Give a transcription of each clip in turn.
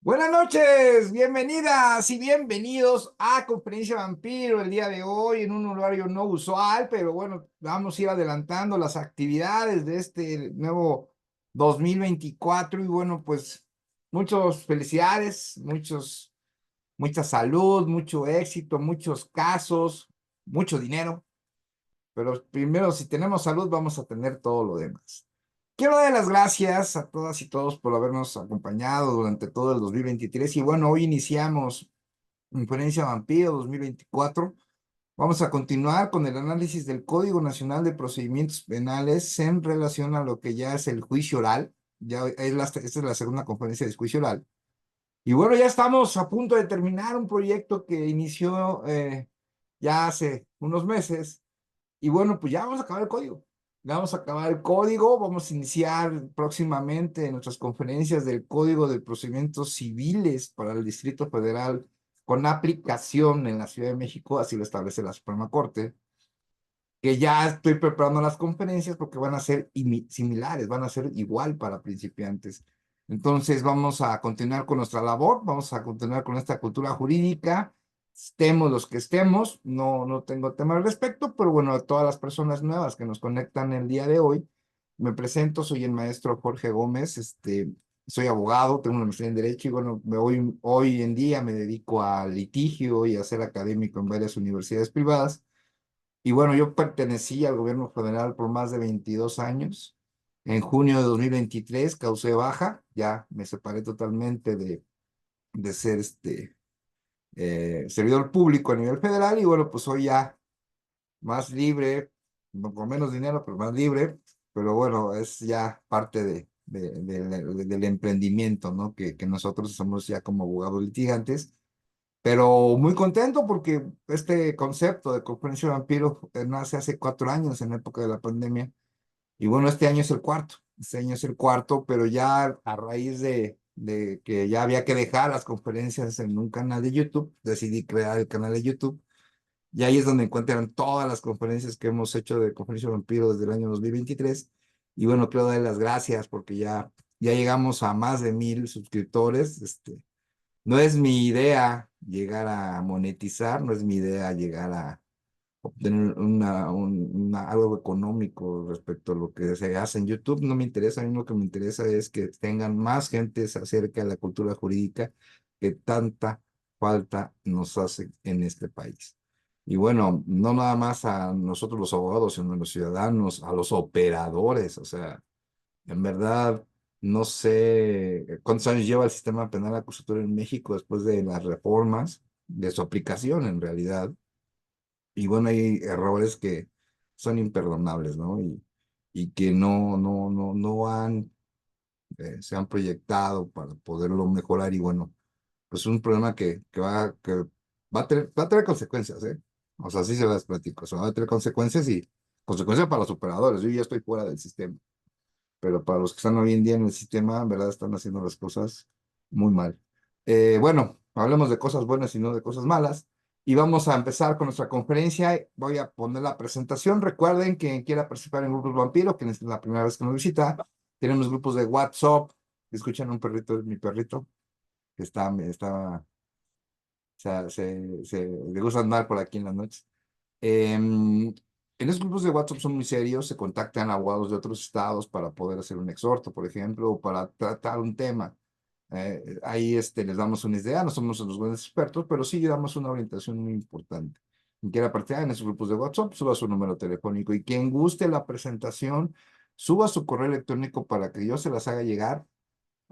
Buenas noches, bienvenidas y bienvenidos a Conferencia Vampiro el día de hoy en un horario no usual, pero bueno, vamos a ir adelantando las actividades de este nuevo 2024 y bueno, pues muchas felicidades, mucha salud, mucho éxito, muchos casos, mucho dinero, pero primero si tenemos salud vamos a tener todo lo demás. Quiero dar las gracias a todas y todos por habernos acompañado durante todo el 2023 y bueno, hoy iniciamos Conferencia Vampiro 2024. Vamos a continuar con el análisis del Código Nacional de Procedimientos Penales en relación a lo que ya es el juicio oral. Esta es la segunda conferencia de juicio oral. Y bueno, ya estamos a punto de terminar un proyecto que inició ya hace unos meses y bueno, pues ya vamos a acabar el código. Ya vamos a acabar el código, vamos a iniciar próximamente nuestras conferencias del Código de Procedimientos Civiles para el Distrito Federal con aplicación en la Ciudad de México, así lo establece la Suprema Corte, que ya estoy preparando las conferencias porque van a ser similares, van a ser igual para principiantes. Entonces vamos a continuar con nuestra labor, vamos a continuar con esta cultura jurídica, estemos los que estemos, no tengo tema al respecto, pero bueno, a todas las personas nuevas que nos conectan el día de hoy, me presento, soy el maestro Jorge Gómez, soy abogado, tengo una maestría en Derecho y bueno, hoy en día me dedico al litigio y a ser académico en varias universidades privadas. Y bueno, yo pertenecí al gobierno federal por más de 22 años. En junio de 2023 causé baja, ya me separé totalmente de ser servidor público a nivel federal y bueno, pues soy ya más libre, con menos dinero, pero más libre, pero bueno, es ya parte del emprendimiento, ¿no? Que nosotros somos ya como abogados litigantes. Pero muy contento porque este concepto de conferencia de vampiro nace hace 4 años en la época de la pandemia. Y bueno, este año es el cuarto. Este año es el cuarto, pero ya a raíz de que ya había que dejar las conferencias en un canal de YouTube, decidí crear el canal de YouTube. Y ahí es donde encuentran todas las conferencias que hemos hecho de conferencia de vampiro desde el año 2023. Y bueno, quiero dar las gracias porque ya llegamos a más de 1000 suscriptores. No es mi idea llegar a monetizar, no es mi idea llegar a obtener algo económico respecto a lo que se hace en YouTube. No me interesa, a mí lo que me interesa es que tengan más gente acerca de la cultura jurídica que tanta falta nos hace en este país. Y bueno, no nada más a nosotros los abogados, sino a los ciudadanos, a los operadores, o sea. En verdad, no sé cuántos años lleva el sistema penal acusatorio en México después de las reformas, de su aplicación en realidad. Y bueno, hay errores que son imperdonables, ¿no? Y que se han proyectado para poderlo mejorar. Y bueno, pues un problema que va a tener consecuencias, ¿eh? O sea, sí se las platico. O sea, va a tener consecuencias y consecuencias para los operadores. Yo ya estoy fuera del sistema, pero para los que están hoy en día en el sistema, en verdad están haciendo las cosas muy mal. Bueno, hablemos de cosas buenas y no de cosas malas. Y vamos a empezar con nuestra conferencia. Voy a poner la presentación. Recuerden que quien quiera participar en grupos vampiro, que es la primera vez que nos visita, tenemos grupos de WhatsApp. Escuchan un perrito, es mi perrito, que le gusta andar por aquí en las noches. En esos grupos de WhatsApp son muy serios, se contactan abogados de otros estados para poder hacer un exhorto, por ejemplo, o para tratar un tema. Ahí les damos una idea, no somos los buenos expertos, pero sí damos una orientación muy importante. Quien quiera participar en esos grupos de WhatsApp, suba su número telefónico y quien guste la presentación, suba su correo electrónico para que yo se las haga llegar.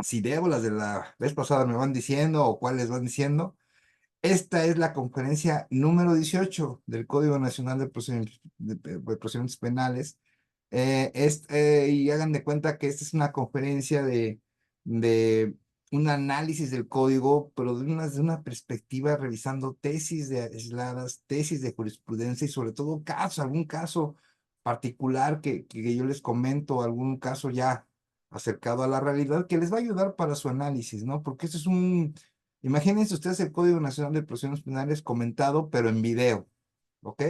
Si debo las de la vez pasada me van diciendo o cuáles van diciendo, esta es la conferencia número 18 del Código Nacional de Procedimientos Penales. Y hagan de cuenta que esta es una conferencia de un análisis del código, pero de una perspectiva revisando tesis aisladas, tesis de jurisprudencia y sobre todo algún caso particular que yo les comento, algún caso ya acercado a la realidad que les va a ayudar para su análisis, ¿no? Porque esto es imagínense ustedes el Código Nacional de Procedimientos Penales comentado, pero en video, ¿ok?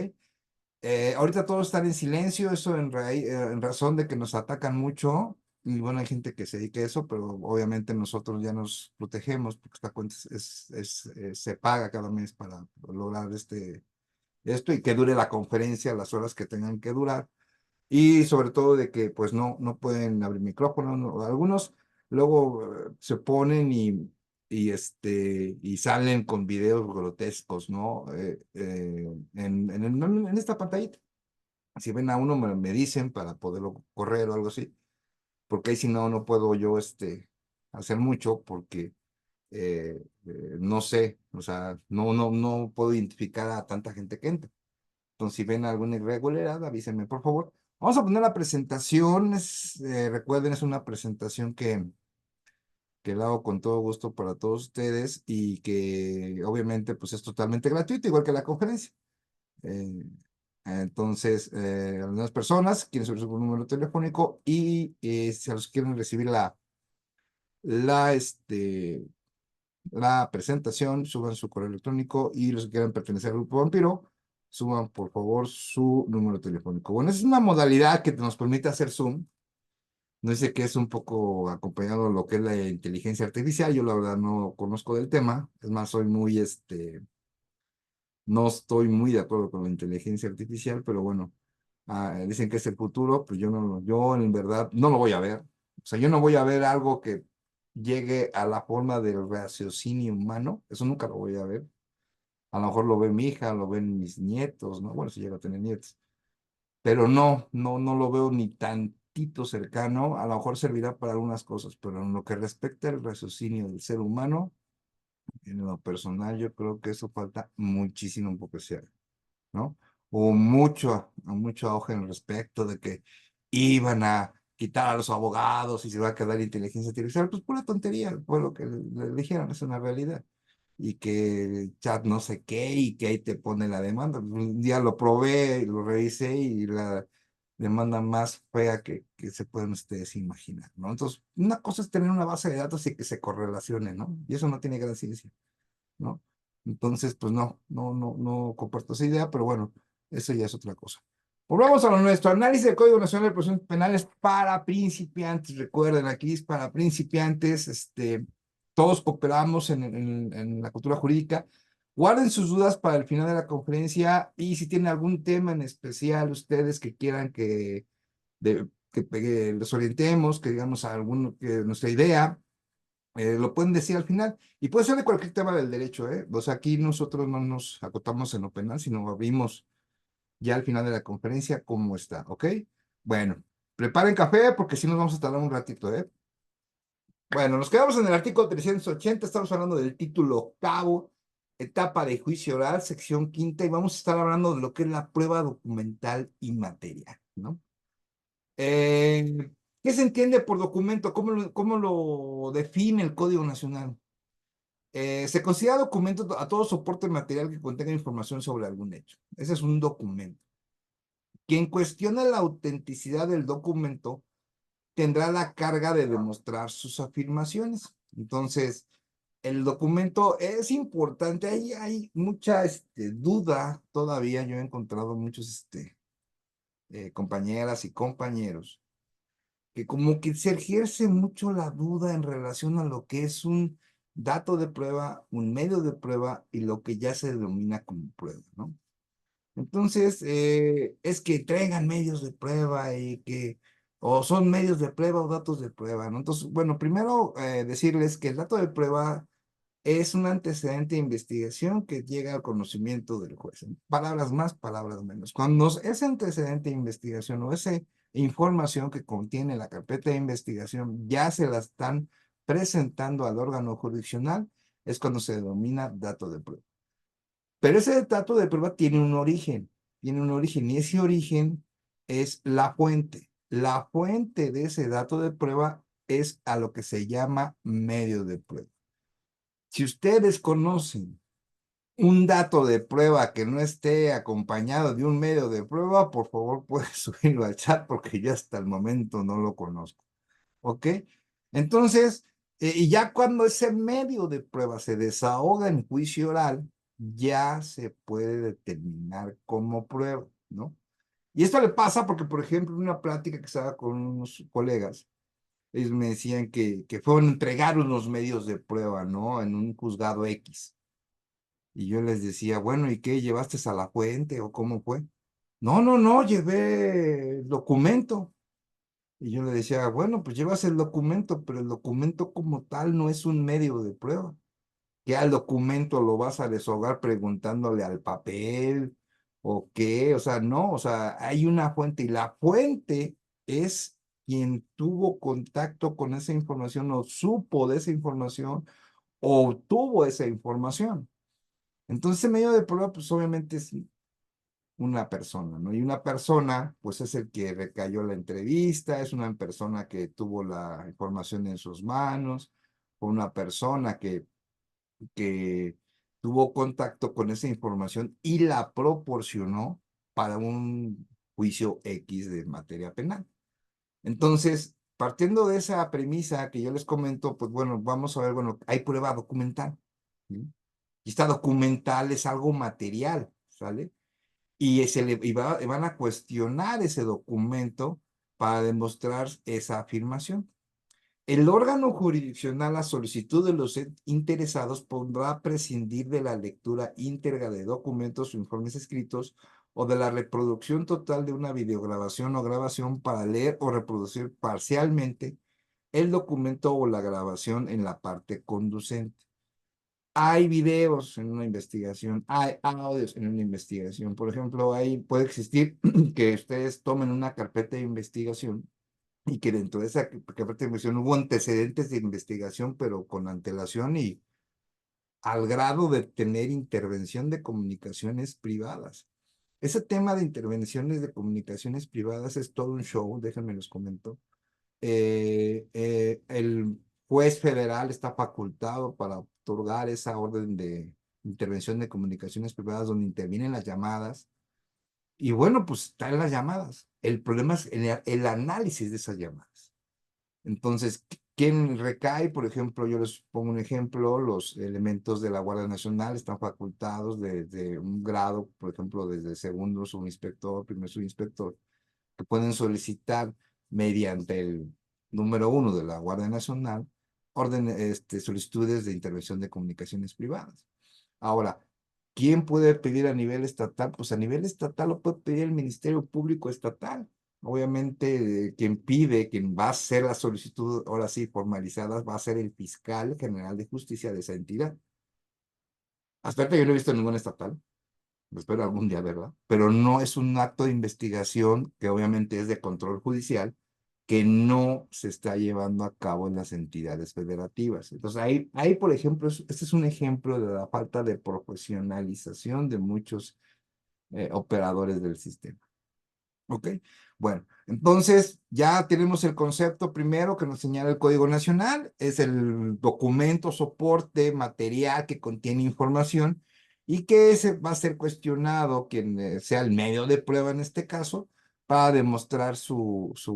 Ahorita todos están en silencio, eso en razón de que nos atacan mucho. y bueno, hay gente que se dedica a eso, pero obviamente nosotros ya nos protegemos porque esta cuenta se paga cada mes para lograr esto y que dure la conferencia las horas que tengan que durar. Y sobre todo de que pues no pueden abrir micrófono, algunos luego se ponen y salen con videos grotescos, ¿no? En esta pantallita. Si ven a uno me dicen para poderlo correr o algo así, porque ahí si no puedo yo hacer mucho porque no sé, o sea, no puedo identificar a tanta gente que entra. Entonces, si ven alguna irregularidad, avísenme, por favor. Vamos a poner la presentación. Recuerden, es una presentación que la hago con todo gusto para todos ustedes y que obviamente pues es totalmente gratuito, igual que la conferencia. Eh, entonces, algunas personas quieren saber su número telefónico y si a los quieren recibir la, este, la presentación, suban su correo electrónico y los que quieran pertenecer al Grupo Vampiro, suban por favor su número telefónico. Bueno, esa es una modalidad que nos permite hacer Zoom. No sé que es un poco acompañado de lo que es la inteligencia artificial. Yo la verdad no conozco del tema. Es más, no estoy muy de acuerdo con la inteligencia artificial, pero bueno, dicen que es el futuro, pues yo en verdad no lo voy a ver. O sea, yo no voy a ver algo que llegue a la forma del raciocinio humano, eso nunca lo voy a ver. A lo mejor lo ve mi hija, lo ven mis nietos, ¿no? Bueno, si llega a tener nietos. Pero no lo veo ni tantito cercano. A lo mejor servirá para algunas cosas, pero en lo que respecta al raciocinio del ser humano, en lo personal, yo creo que eso falta muchísimo porque sea. ¿No? Hubo mucho auge en respecto de que iban a quitar a los abogados y se iba a quedar inteligencia artificial, pues pura tontería, fue lo que le dijeron, es una realidad. Y que el chat no sé qué y que ahí te pone la demanda. Un día lo probé, lo revisé y la demanda más fea que se pueden ustedes imaginar, ¿no? Entonces, una cosa es tener una base de datos y que se correlacione, ¿no? Y eso no tiene gran ciencia. ¿No? Entonces, pues no comparto esa idea, pero bueno, eso ya es otra cosa. Volvamos a lo nuestro. Análisis del Código Nacional de Procedimientos Penales para principiantes. Recuerden, aquí es para principiantes. Todos cooperamos en la cultura jurídica. Guarden sus dudas para el final de la conferencia y si tienen algún tema en especial ustedes que quieran que los orientemos, que digamos que nuestra idea lo pueden decir al final. Y puede ser de cualquier tema del derecho, ¿eh? O sea, aquí nosotros no nos acotamos en lo penal, sino abrimos ya al final de la conferencia cómo está, ¿ok? Bueno, preparen café porque si nos vamos a tardar un ratito, ¿eh? Bueno, nos quedamos en el artículo 380, estamos hablando del título octavo, etapa de juicio oral, sección quinta, y vamos a estar hablando de lo que es la prueba documental y material, ¿no? Eh, ¿Qué se entiende por documento? ¿Cómo lo define el Código Nacional? Se considera documento a todo soporte material que contenga información sobre algún hecho. Ese es un documento. Quien cuestione la autenticidad del documento tendrá la carga de demostrar sus afirmaciones. Entonces, el documento es importante. Ahí hay mucha duda todavía. Yo he encontrado muchos compañeras y compañeros que como que se ejerce mucho la duda en relación a lo que es un dato de prueba, un medio de prueba y lo que ya se denomina como prueba, ¿no? Entonces, es que traigan medios de prueba o son medios de prueba o datos de prueba, ¿no? Entonces, bueno, primero decirles que el dato de prueba es un antecedente de investigación que llega al conocimiento del juez. Palabras más, palabras menos. Cuando ese antecedente de investigación o esa información que contiene la carpeta de investigación ya se la están presentando al órgano jurisdiccional, es cuando se denomina dato de prueba. Pero ese dato de prueba tiene un origen y ese origen es la fuente. La fuente de ese dato de prueba es a lo que se llama medio de prueba. Si ustedes conocen un dato de prueba que no esté acompañado de un medio de prueba, por favor, puede subirlo al chat porque yo hasta el momento no lo conozco. ¿Ok? Entonces, y ya cuando ese medio de prueba se desahoga en juicio oral, ya se puede determinar como prueba, ¿no? Y esto le pasa porque, por ejemplo, en una plática que estaba con unos colegas, ellos me decían que fueron a entregar unos medios de prueba, ¿no? En un juzgado X. Y yo les decía, bueno, ¿y qué? ¿Llevaste a la fuente o cómo fue? No, no, no, llevé el documento. Y yo le decía, bueno, pues llevas el documento, pero el documento como tal no es un medio de prueba. Que al documento lo vas a deshogar preguntándole al papel o qué, o sea, no, o sea, hay una fuente y la fuente es quien tuvo contacto con esa información o supo de esa información o obtuvo esa información. Entonces, el medio de prueba, pues obviamente es una persona, ¿no? Y una persona, pues es el que recayó la entrevista, es una persona que tuvo la información en sus manos, o una persona que tuvo contacto con esa información y la proporcionó para un juicio X de materia penal. Entonces, partiendo de esa premisa que yo les comento, pues bueno, vamos a ver, bueno, hay prueba documental, ¿sí? Y esta documental es algo material, ¿sale? Y van a cuestionar ese documento para demostrar esa afirmación. El órgano jurisdiccional, a solicitud de los interesados, podrá prescindir de la lectura íntegra de documentos o informes escritos o de la reproducción total de una videograbación o grabación para leer o reproducir parcialmente el documento o la grabación en la parte conducente. Hay videos en una investigación, hay audios en una investigación. Por ejemplo, ahí puede existir que ustedes tomen una carpeta de investigación y que dentro de esa carpeta de investigación hubo antecedentes de investigación, pero con antelación y al grado de tener intervención de comunicaciones privadas. Ese tema de intervenciones de comunicaciones privadas es todo un show, déjenme los comento. El juez federal está facultado para otorgar esa orden de intervención de comunicaciones privadas donde intervienen las llamadas. Y bueno, pues están las llamadas. El problema es el análisis de esas llamadas. Entonces, ¿quién recae? Por ejemplo, yo les pongo un ejemplo, los elementos de la Guardia Nacional están facultados desde un grado, por ejemplo, desde segundo subinspector, primer subinspector, que pueden solicitar mediante el número 1 de la Guardia Nacional solicitudes de intervención de comunicaciones privadas. Ahora, ¿quién puede pedir a nivel estatal? Pues a nivel estatal lo puede pedir el Ministerio Público Estatal. Obviamente, quien pide, quien va a hacer la solicitud, ahora sí, formalizadas, va a ser el fiscal general de justicia de esa entidad. Hasta ahorita yo no he visto ningún estatal, espero algún día, ¿verdad? Pero no es un acto de investigación que obviamente es de control judicial, que no se está llevando a cabo en las entidades federativas. Entonces, ahí por ejemplo, este es un ejemplo de la falta de profesionalización de muchos operadores del sistema. ¿Ok? Bueno, entonces ya tenemos el concepto primero que nos señala el Código Nacional, es el documento, soporte, material que contiene información y que ese va a ser cuestionado, quien sea el medio de prueba en este caso, para demostrar sus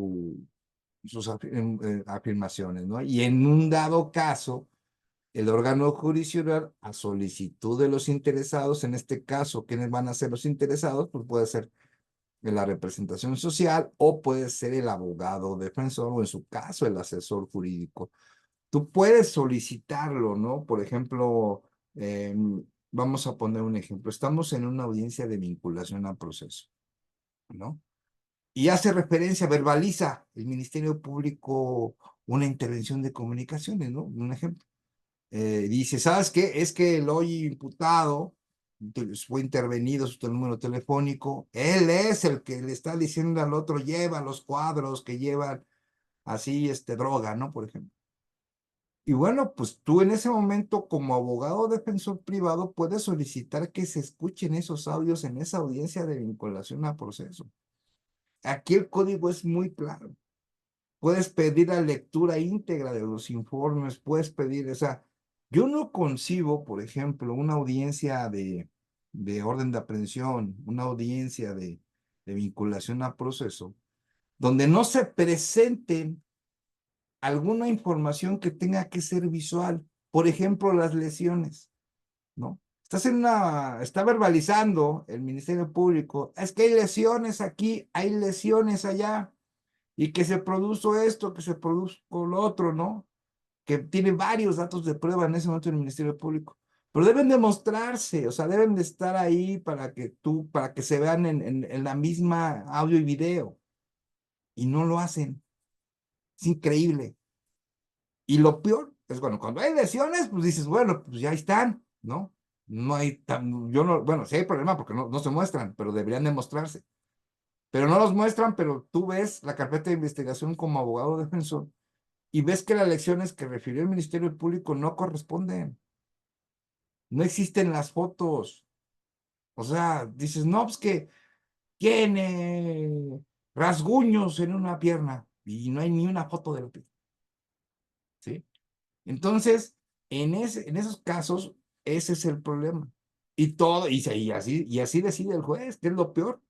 afirmaciones, ¿no? Y en un dado caso, el órgano jurisdiccional, a solicitud de los interesados, en este caso, ¿quiénes van a ser los interesados? Pues puede ser de la representación social o puede ser el abogado defensor o en su caso el asesor jurídico. Tú puedes solicitarlo, ¿no? Por ejemplo, vamos a poner un ejemplo. Estamos en una audiencia de vinculación a proceso, ¿no? Y hace referencia, verbaliza el Ministerio Público una intervención de comunicaciones, ¿no? Un ejemplo. Dice, ¿sabes qué? Es que el hoy imputado fue intervenido su número telefónico, él es el que le está diciendo al otro, lleva los cuadros que llevan así, droga, ¿no? Por ejemplo. Y bueno, pues tú en ese momento como abogado defensor privado puedes solicitar que se escuchen esos audios en esa audiencia de vinculación a proceso. Aquí el código es muy claro. Puedes pedir la lectura íntegra de los informes, puedes pedir, o sea, yo no concibo, por ejemplo, una audiencia de orden de aprehensión, una audiencia de vinculación a proceso, donde no se presenten alguna información que tenga que ser visual, por ejemplo, las lesiones, ¿no? Está verbalizando el Ministerio Público, es que hay lesiones aquí, hay lesiones allá. y que se produjo esto, que se produjo lo otro, ¿no? Que tiene varios datos de prueba en ese momento en el Ministerio Público. Pero deben demostrarse, o sea, deben de estar ahí para que se vean en la misma audio y video. Y no lo hacen. Es increíble. Y lo peor es, bueno, cuando hay lesiones, pues dices, bueno, pues ya están, ¿no? No hay tan, yo no, bueno, sí hay problema porque no se muestran, pero deberían demostrarse. Pero no los muestran, pero tú ves la carpeta de investigación como abogado defensor y ves que las lecciones que refirió el Ministerio Público no corresponden. No existen las fotos. O sea, dices, no, pues que tiene rasguños en una pierna y no hay ni una foto de la pierna, ¿sí? Entonces, en esos casos, ese es el problema. Y todo, y así decide el juez, que es lo peor.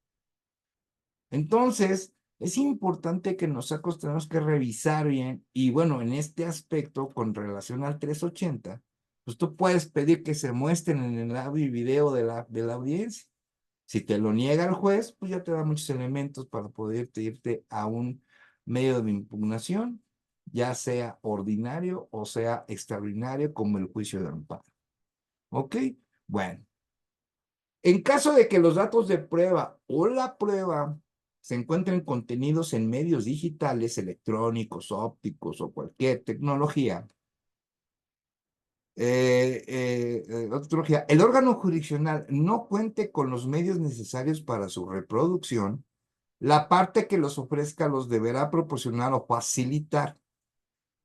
Entonces, es importante que nosotros tenemos que revisar bien, y bueno, en este aspecto, con relación al 380, pues tú puedes pedir que se muestren en el audio y video de la audiencia. Si te lo niega el juez, pues ya te da muchos elementos para poder irte a un medio de impugnación, ya sea ordinario o sea extraordinario, como el juicio de amparo. ¿Ok? Bueno, en caso de que los datos de prueba o la prueba se encuentren contenidos en medios digitales, electrónicos, ópticos o cualquier tecnología, otra tecnología, el órgano jurisdiccional no cuente con los medios necesarios para su reproducción, la parte que los ofrezca los deberá proporcionar o facilitar.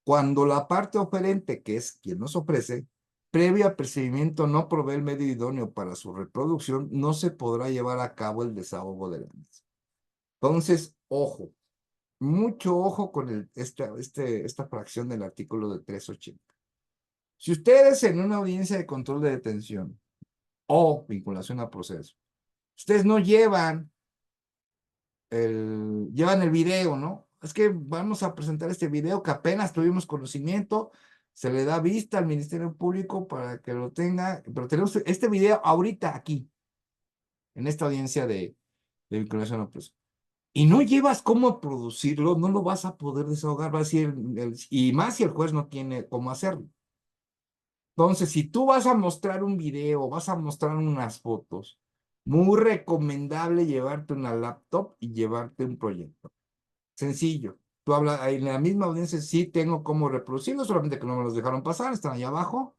Cuando la parte oferente, que es quien nos ofrece, previo apercibimiento no provee el medio idóneo para su reproducción, no se podrá llevar a cabo el desahogo de la misma. Entonces, ojo, mucho ojo con esta fracción del artículo de 380. Si ustedes en una audiencia de control de detención o vinculación a proceso, ustedes no llevan el video, ¿no? Es que vamos a presentar este video que apenas tuvimos conocimiento, se le da vista al Ministerio Público para que lo tenga, pero tenemos este video ahorita aquí, en esta audiencia de vinculación a proceso. Y no llevas cómo producirlo, no lo vas a poder desahogar, va a decir, y más si el juez no tiene cómo hacerlo. Entonces, si tú vas a mostrar un video, vas a mostrar unas fotos, muy recomendable llevarte una laptop y llevarte un proyector. Sencillo. Tú hablas en la misma audiencia, sí tengo cómo reproducirlo, solamente que no me los dejaron pasar, están ahí abajo.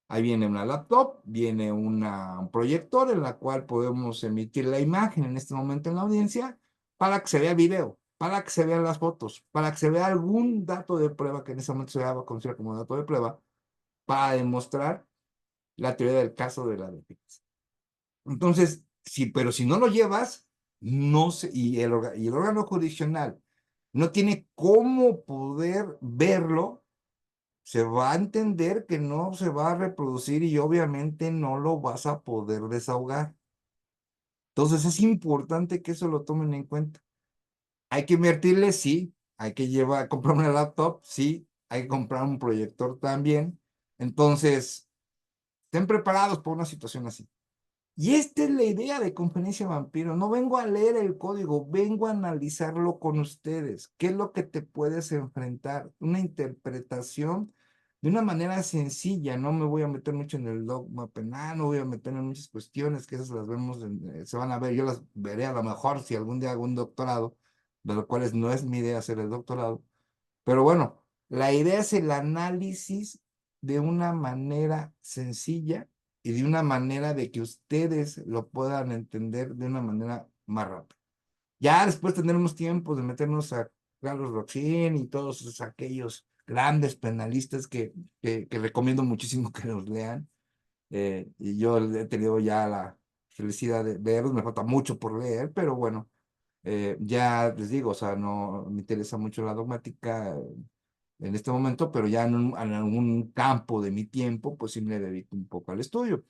Ahí viene una laptop, viene un proyector en la cual podemos emitir la imagen en este momento en la audiencia para que se vea el video, para que se vean las fotos, para que se vea algún dato de prueba que en ese momento se va a considerar como dato de prueba para demostrar la teoría del caso de la defensa. Entonces, sí, pero si no lo llevas, no sé, y el órgano jurisdiccional no tiene cómo poder verlo, se va a entender que no se va a reproducir y obviamente no lo vas a poder desahogar. Entonces es importante que eso lo tomen en cuenta. Hay que invertirle, sí, hay que comprar una laptop, sí, hay que comprar un proyector también. Entonces, estén preparados por una situación así. Y esta es la idea de Conferencia Vampiro. No vengo a leer el código, vengo a analizarlo con ustedes. ¿Qué es lo que te puedes enfrentar? Una interpretación de una manera sencilla. No me voy a meter mucho en el dogma penal, no voy a meter en muchas cuestiones que esas las vemos, se van a ver. Yo las veré a lo mejor si algún día hago un doctorado, de lo cual no es mi idea hacer el doctorado. Pero bueno, la idea es el análisis de una manera sencilla y de una manera de que ustedes lo puedan entender de una manera más rápida. Ya después tendremos tiempo de meternos a Carlos Roxín y todos aquellos grandes penalistas que recomiendo muchísimo que los lean. Y yo he tenido ya la felicidad de leerlos, me falta mucho por leer, pero bueno, ya les digo, o sea, no me interesa mucho la dogmática en este momento, pero ya en algún campo de mi tiempo, pues sí me dedico un poco al estudio.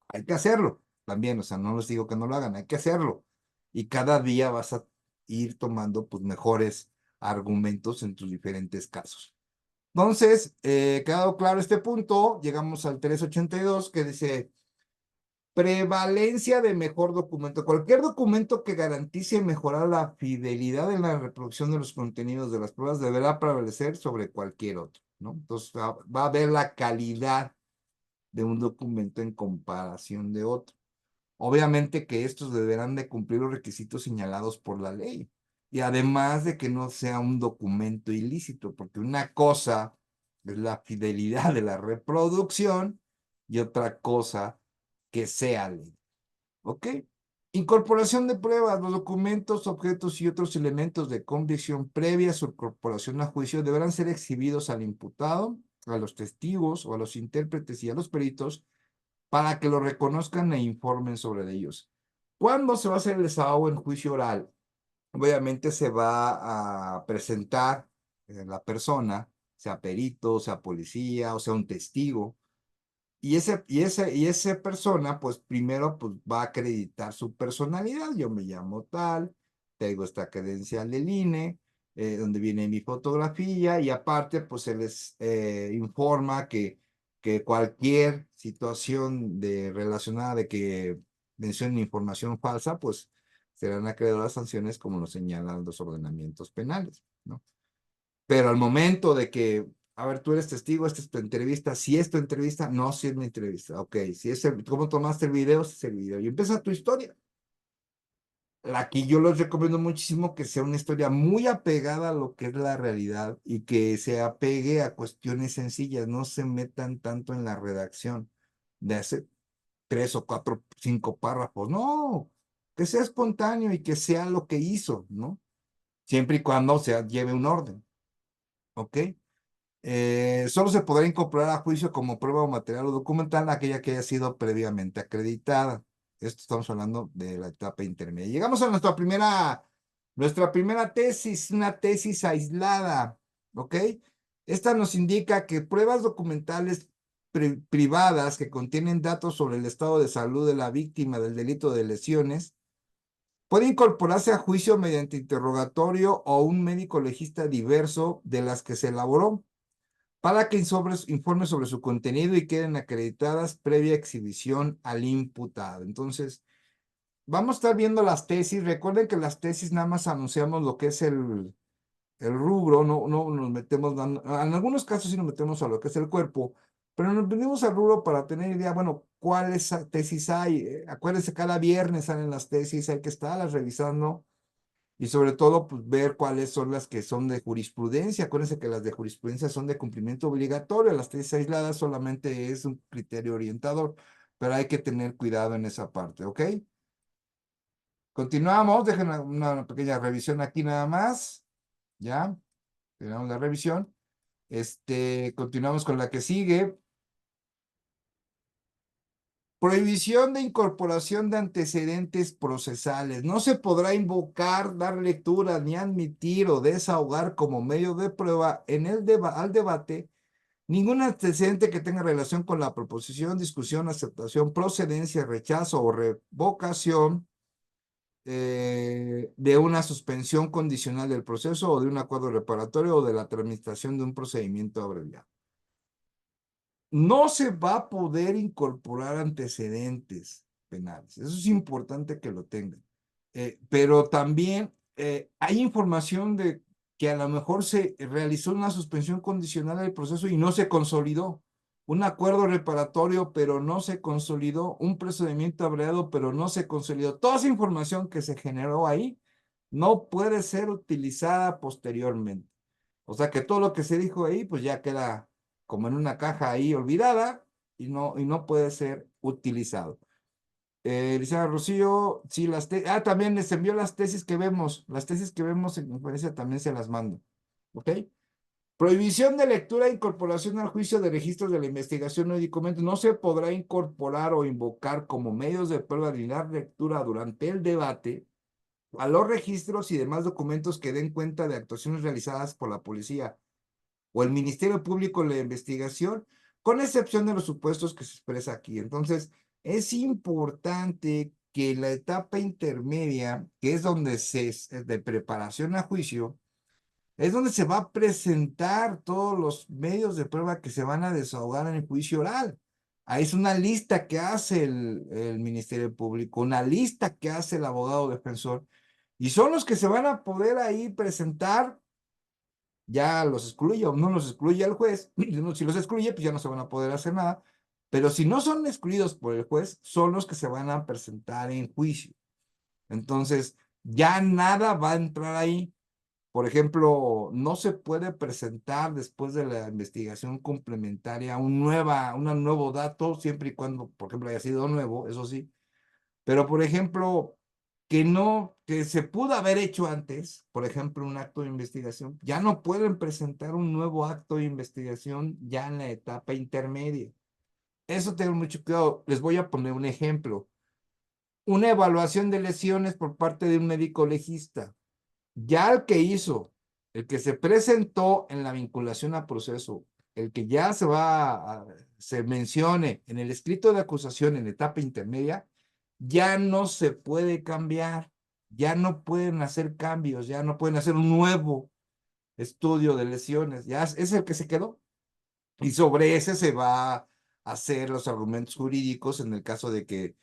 Hay que hacerlo también, o sea, no les digo que no lo hagan, hay que hacerlo. Y cada día vas a ir tomando pues mejores argumentos en tus diferentes casos. Entonces, quedado claro este punto, llegamos al 382 que dice, Prevalencia de mejor documento. Cualquier documento que garantice mejorar la fidelidad en la reproducción de los contenidos de las pruebas deberá prevalecer sobre cualquier otro, ¿no? Entonces va a haber la calidad de un documento en comparación de otro. Obviamente que estos deberán de cumplir los requisitos señalados por la ley. Y además de que no sea un documento ilícito, porque una cosa es la fidelidad de la reproducción y otra cosa que sea ley. ¿Ok? Incorporación de pruebas. Los documentos, objetos y otros elementos de convicción previa a su incorporación a juicio deberán ser exhibidos al imputado, a los testigos o a los intérpretes y a los peritos para que lo reconozcan e informen sobre ellos. ¿Cuándo se va a hacer el desahogo en juicio oral? Obviamente se va a presentar la persona, sea perito, sea policía, o sea un testigo, y esa persona, pues primero pues, va a acreditar su personalidad. Yo me llamo tal, tengo esta credencial del INE, donde viene mi fotografía, y aparte, pues se les informa que cualquier situación relacionada de que mencionen información falsa, pues serán acreedoras sanciones como lo señalan los ordenamientos penales, ¿no? Pero al momento de que, a ver, tú eres testigo, esta es tu entrevista, si es tu entrevista, no, si es mi entrevista, ok, si es ¿cómo tomaste el video? Si es el video, y empieza tu historia. Aquí yo les recomiendo muchísimo que sea una historia muy apegada a lo que es la realidad y que se apegue a cuestiones sencillas, no se metan tanto en la redacción de hacer 3 o 4, 5 párrafos, no, que sea espontáneo y que sea lo que hizo, ¿no? Siempre y cuando lleve un orden, ¿ok? Solo se podrá incorporar a juicio como prueba o material o documental aquella que haya sido previamente acreditada. Esto estamos hablando de la etapa intermedia. Llegamos a nuestra primera tesis, una tesis aislada, ¿ok? Esta nos indica que pruebas documentales privadas que contienen datos sobre el estado de salud de la víctima del delito de lesiones puede incorporarse a juicio mediante interrogatorio o un médico legista diverso de las que se elaboró para que informe sobre su contenido y queden acreditadas previa exhibición al imputado. Entonces, vamos a estar viendo las tesis. Recuerden que las tesis nada más anunciamos lo que es el rubro, no nos metemos, en algunos casos sí nos metemos a lo que es el cuerpo, pero nos venimos al rubro para tener idea, bueno, cuáles tesis hay. Acuérdense, cada viernes salen las tesis, hay que estarlas revisando y sobre todo, pues ver cuáles son las que son de jurisprudencia. Acuérdense que las de jurisprudencia son de cumplimiento obligatorio, las tesis aisladas solamente es un criterio orientador, pero hay que tener cuidado en esa parte, ¿ok? Continuamos, dejen una pequeña revisión aquí nada más, ¿ya? Tenemos la revisión. Continuamos con la que sigue. Prohibición de incorporación de antecedentes procesales. No se podrá invocar, dar lectura, ni admitir o desahogar como medio de prueba al debate ningún antecedente que tenga relación con la proposición, discusión, aceptación, procedencia, rechazo o revocación de una suspensión condicional del proceso o de un acuerdo reparatorio o de la tramitación de un procedimiento abreviado. No se va a poder incorporar antecedentes penales. Eso es importante que lo tengan. Pero también hay información de que a lo mejor se realizó una suspensión condicional del proceso y no se consolidó. Un acuerdo reparatorio, pero no se consolidó. Un procedimiento abreviado, pero no se consolidó. Toda esa información que se generó ahí no puede ser utilizada posteriormente. O sea que todo lo que se dijo ahí, pues ya queda como en una caja ahí olvidada y no puede ser utilizado. Licenciada Rocío, sí, también les envió las tesis que vemos en conferencia también se las mando, ¿ok? Prohibición de lectura e incorporación al juicio de registros de la investigación o documentos. No se podrá incorporar o invocar como medios de prueba ni dar lectura durante el debate a los registros y demás documentos que den cuenta de actuaciones realizadas por la policía o el Ministerio Público de la Investigación, con excepción de los supuestos que se expresa aquí. Entonces, es importante que la etapa intermedia, que es donde de preparación a juicio, es donde se va a presentar todos los medios de prueba que se van a desahogar en el juicio oral. Ahí es una lista que hace el Ministerio Público, una lista que hace el abogado defensor, y son los que se van a poder ahí presentar. Ya los excluye o no los excluye el juez. Si los excluye, pues ya no se van a poder hacer nada. Pero si no son excluidos por el juez, son los que se van a presentar en juicio. Entonces, ya nada va a entrar ahí. Por ejemplo, no se puede presentar después de la investigación complementaria un nuevo dato, siempre y cuando, por ejemplo, haya sido nuevo, eso sí. Pero, por ejemplo, que se pudo haber hecho antes, por ejemplo, un acto de investigación, ya no pueden presentar un nuevo acto de investigación ya en la etapa intermedia. Eso tengo mucho cuidado. Les voy a poner un ejemplo. Una evaluación de lesiones por parte de un médico legista. Ya el que hizo, el que se presentó en la vinculación a proceso, el que ya se mencione en el escrito de acusación en etapa intermedia, ya no se puede cambiar, ya no pueden hacer cambios, ya no pueden hacer un nuevo estudio de lesiones, ya es el que se quedó. Y sobre ese se va a hacer los argumentos jurídicos en el caso de que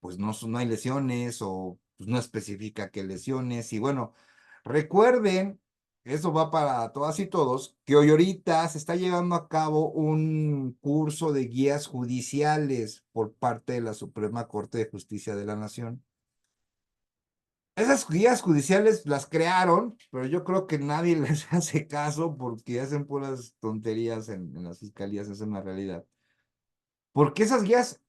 pues no hay lesiones o pues, no especifica qué lesiones. Y bueno, recuerden, eso va para todas y todos, que hoy ahorita se está llevando a cabo un curso de guías judiciales por parte de la Suprema Corte de Justicia de la Nación. Esas guías judiciales las crearon, pero yo creo que nadie les hace caso porque hacen puras tonterías en las fiscalías, esa es una realidad. Porque esas guías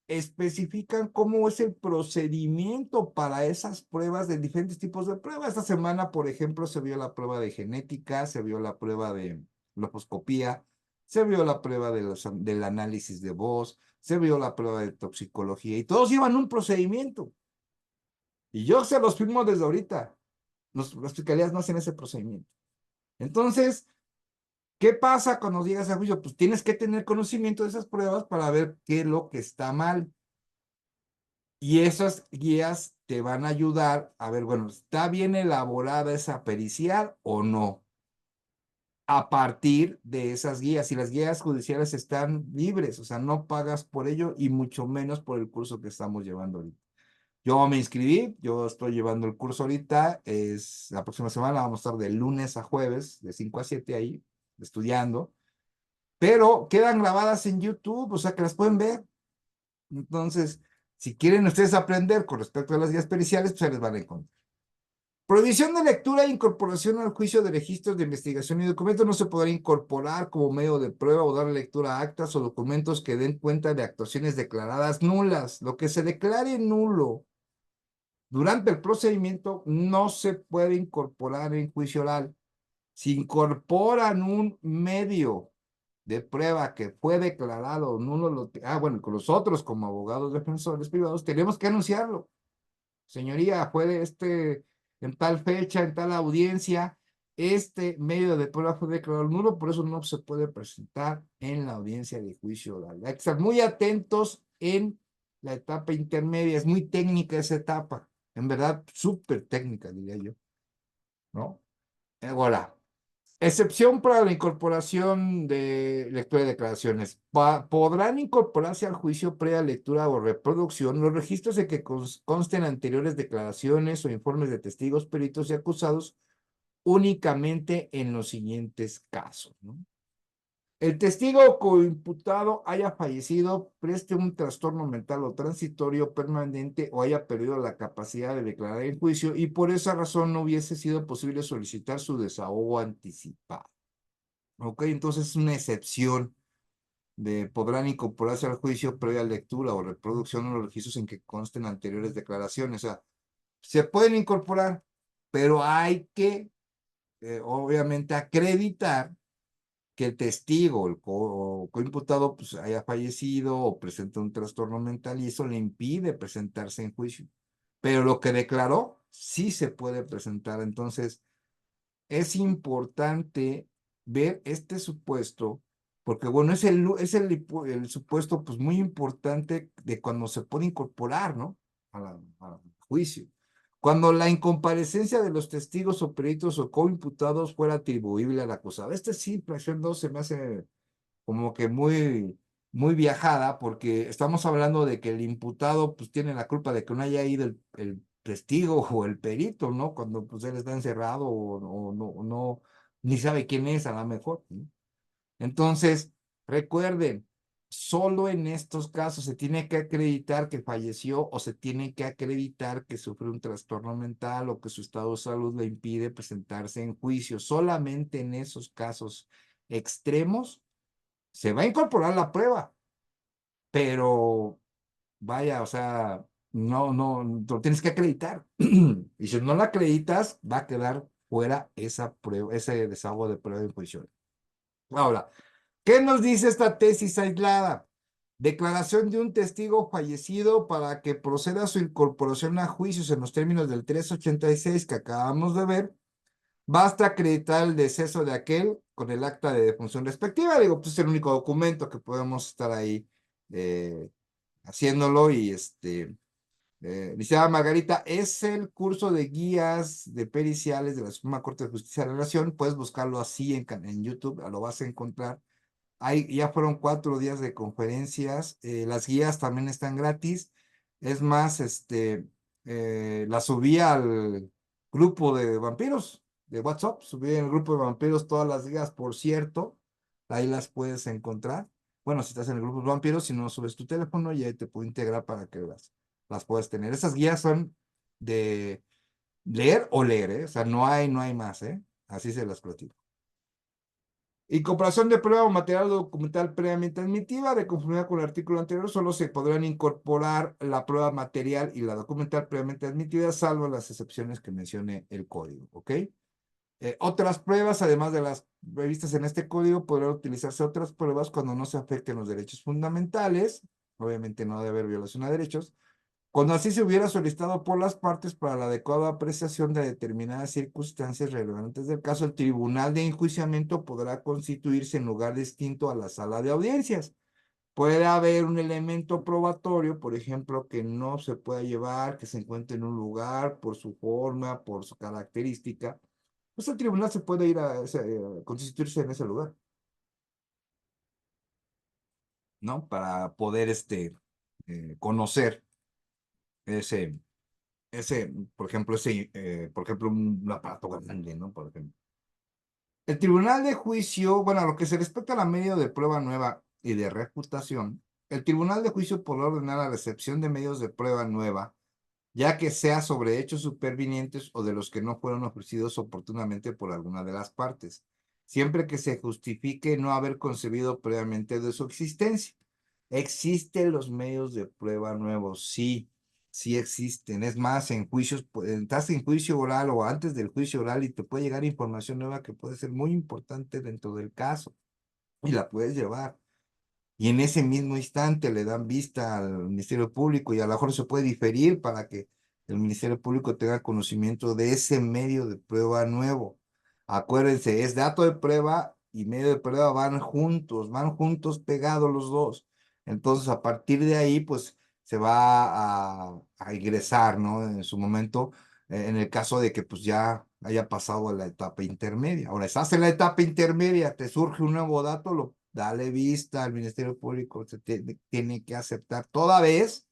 especifican cómo es el procedimiento para esas pruebas de diferentes tipos de pruebas. Esta semana, por ejemplo, se vio la prueba de genética, se vio la prueba de loposcopía, se vio la prueba del análisis de voz, se vio la prueba de toxicología y todos llevan un procedimiento. Y yo se los firmo desde ahorita. Las fiscalías no hacen ese procedimiento. Entonces, ¿qué pasa cuando llegas a juicio? Pues tienes que tener conocimiento de esas pruebas para ver qué es lo que está mal. Y esas guías te van a ayudar a ver, bueno, ¿está bien elaborada esa pericial o no? A partir de esas guías, y las guías judiciales están libres, o sea, no pagas por ello y mucho menos por el curso que estamos llevando ahorita. Yo me inscribí, yo estoy llevando el curso ahorita, es la próxima semana, vamos a estar de lunes a jueves, de 5 a 7 ahí, estudiando, pero quedan grabadas en YouTube, o sea, que las pueden ver. Entonces, si quieren ustedes aprender con respecto a las guías periciales, pues se les van a encontrar. Prohibición de lectura e incorporación al juicio de registros de investigación y documentos no se podrá incorporar como medio de prueba o dar lectura a actas o documentos que den cuenta de actuaciones declaradas nulas. Lo que se declare nulo durante el procedimiento no se puede incorporar en juicio oral. Si incorporan un medio de prueba que fue declarado nulo, bueno, con los otros como abogados defensores privados, tenemos que anunciarlo. Señoría, fue en tal fecha, en tal audiencia, este medio de prueba fue declarado nulo, por eso no se puede presentar en la audiencia de juicio oral. Hay que estar muy atentos en la etapa intermedia, es muy técnica esa etapa, en verdad, súper técnica, diría yo, ¿no? Ahora, excepción para la incorporación de lectura de declaraciones. Podrán incorporarse al juicio previa lectura o reproducción los registros de que consten anteriores declaraciones o informes de testigos, peritos y acusados únicamente en los siguientes casos, ¿no? El testigo o coimputado haya fallecido, preste un trastorno mental o transitorio permanente o haya perdido la capacidad de declarar en juicio y por esa razón no hubiese sido posible solicitar su desahogo anticipado. Ok, entonces es una excepción de podrán incorporarse al juicio previa lectura o reproducción de los registros en que consten anteriores declaraciones. O sea, se pueden incorporar, pero hay que, obviamente, acreditar que el testigo o coimputado pues, haya fallecido o presenta un trastorno mental y eso le impide presentarse en juicio. Pero lo que declaró sí se puede presentar. Entonces, es importante ver este supuesto, porque bueno, es el supuesto pues muy importante de cuando se puede incorporar, ¿no? Al juicio. Cuando la incomparecencia de los testigos o peritos o coimputados fuera atribuible al acusado. Este sí, fracción 2 se me hace como que muy muy viajada, porque estamos hablando de que el imputado pues tiene la culpa de que no haya ido el testigo o el perito, ¿no? Cuando pues él está encerrado o no, ni sabe quién es a lo mejor, ¿no? Entonces, recuerden, solo en estos casos se tiene que acreditar que falleció o se tiene que acreditar que sufre un trastorno mental o que su estado de salud le impide presentarse en juicio. Solamente en esos casos extremos se va a incorporar la prueba, pero vaya, o sea, no, lo tienes que acreditar. Y si no la acreditas, va a quedar fuera esa prueba, ese desahogo de prueba de juicio. Ahora, ¿qué nos dice esta tesis aislada? Declaración de un testigo fallecido para que proceda a su incorporación a juicios en los términos del 386 que acabamos de ver. Basta acreditar el deceso de aquel con el acta de defunción respectiva. Digo, pues es el único documento que podemos estar ahí eh, haciéndolo. Y licenciada Margarita, es el curso de guías de periciales de la Suprema Corte de Justicia de la Nación. Puedes buscarlo así en YouTube, lo vas a encontrar. Ya fueron 4 días de conferencias. Las guías también están gratis. Es más, las subí al grupo de vampiros de WhatsApp. Subí en el grupo de vampiros todas las guías, por cierto. Ahí las puedes encontrar. Bueno, si estás en el grupo de vampiros, si no subes tu teléfono, y ahí te puedo integrar para que las puedas tener. Esas guías son de leer o leer, ¿eh? O sea, no hay más, ¿eh? Así se las platico. Incorporación de prueba o material documental previamente admitida, de conformidad con el artículo anterior, solo se podrán incorporar la prueba material y la documental previamente admitida, salvo las excepciones que mencione el código, ¿ok? Otras pruebas, además de las previstas en este código, podrán utilizarse otras pruebas cuando no se afecten los derechos fundamentales, obviamente no debe haber violación a derechos, cuando así se hubiera solicitado por las partes para la adecuada apreciación de determinadas circunstancias relevantes del caso, el tribunal de enjuiciamiento podrá constituirse en lugar distinto a la sala de audiencias. Puede haber un elemento probatorio, por ejemplo, que no se pueda llevar, que se encuentre en un lugar por su forma, por su característica. Pues el tribunal se puede ir a constituirse en ese lugar, ¿no? Para poder conocer ese por ejemplo, un aparato grande, ¿no? Por ejemplo. El tribunal de juicio, bueno, a lo que se respecta a la medio de prueba nueva y de refutación, el tribunal de juicio podrá ordenar la recepción de medios de prueba nueva, ya que sea sobre hechos supervinientes o de los que no fueron ofrecidos oportunamente por alguna de las partes, siempre que se justifique no haber concebido previamente de su existencia. ¿Existen los medios de prueba nuevos? Sí, sí existen. Es más, en juicios, estás en juicio oral o antes del juicio oral y te puede llegar información nueva que puede ser muy importante dentro del caso y la puedes llevar. Y en ese mismo instante le dan vista al Ministerio Público y a lo mejor se puede diferir para que el Ministerio Público tenga conocimiento de ese medio de prueba nuevo. Acuérdense, es dato de prueba y medio de prueba van juntos pegados los dos. Entonces, a partir de ahí, pues se va a ingresar, ¿no? En su momento, en el caso de que pues ya haya pasado a la etapa intermedia. Ahora, estás en la etapa intermedia, te surge un nuevo dato, dale vista al Ministerio Público, tiene que aceptar toda vez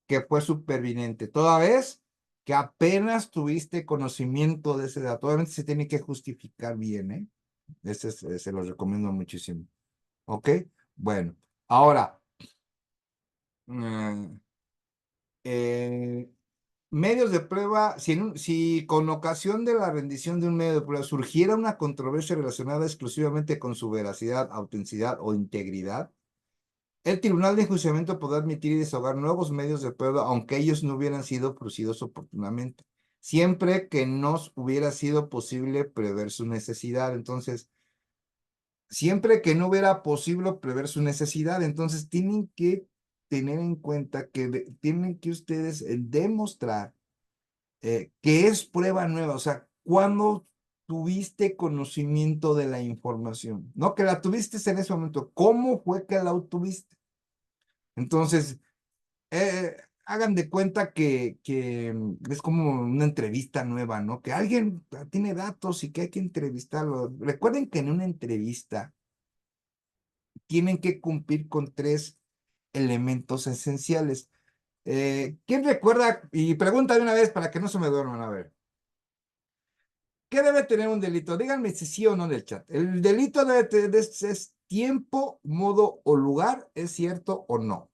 que fue superviniente, toda vez que apenas tuviste conocimiento de ese dato. Obviamente se tiene que justificar bien, ¿eh? Se lo recomiendo muchísimo. ¿Ok? Bueno, ahora, mm, eh, medios de prueba, si con ocasión de la rendición de un medio de prueba surgiera una controversia relacionada exclusivamente con su veracidad, autenticidad o integridad, el tribunal de enjuiciamiento podrá admitir y desahogar nuevos medios de prueba, aunque ellos no hubieran sido producidos oportunamente, siempre que no hubiera sido posible prever su necesidad. Entonces, siempre que no hubiera posible prever su necesidad, entonces tienen que tener en cuenta que tienen que ustedes demostrar que es prueba nueva, o sea, cuando tuviste conocimiento de la información, no que la tuviste en ese momento, ¿cómo fue que la obtuviste? Entonces, hagan de cuenta que es como una entrevista nueva, ¿no? Que alguien tiene datos y que hay que entrevistarlo. Recuerden que en una entrevista tienen que cumplir con 3 elementos esenciales. ¿Quién recuerda? Y pregunta de una vez para que no se me duerman, a ver. ¿Qué debe tener un delito? Díganme si sí o no en el chat. El delito debe tener es tiempo, modo o lugar, ¿es cierto o no?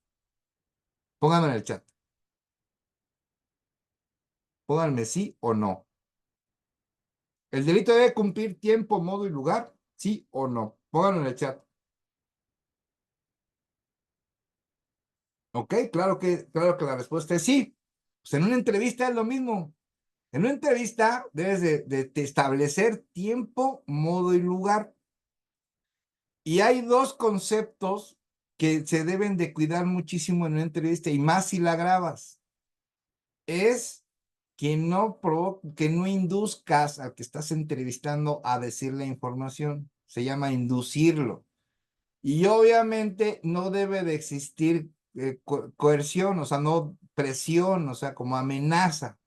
Pónganme en el chat. Pónganme sí o no. ¿El delito debe cumplir tiempo, modo y lugar? ¿Sí o no? Pónganlo en el chat. Ok, claro que la respuesta es sí. Pues en una entrevista es lo mismo. En una entrevista debes de establecer tiempo, modo y lugar. Y hay 2 conceptos que se deben de cuidar muchísimo en una entrevista, y más si la grabas. Es que no induzcas al que estás entrevistando a decir la información. Se llama inducirlo. Y obviamente no debe de existir coerción, o sea, no presión, o sea, como amenaza,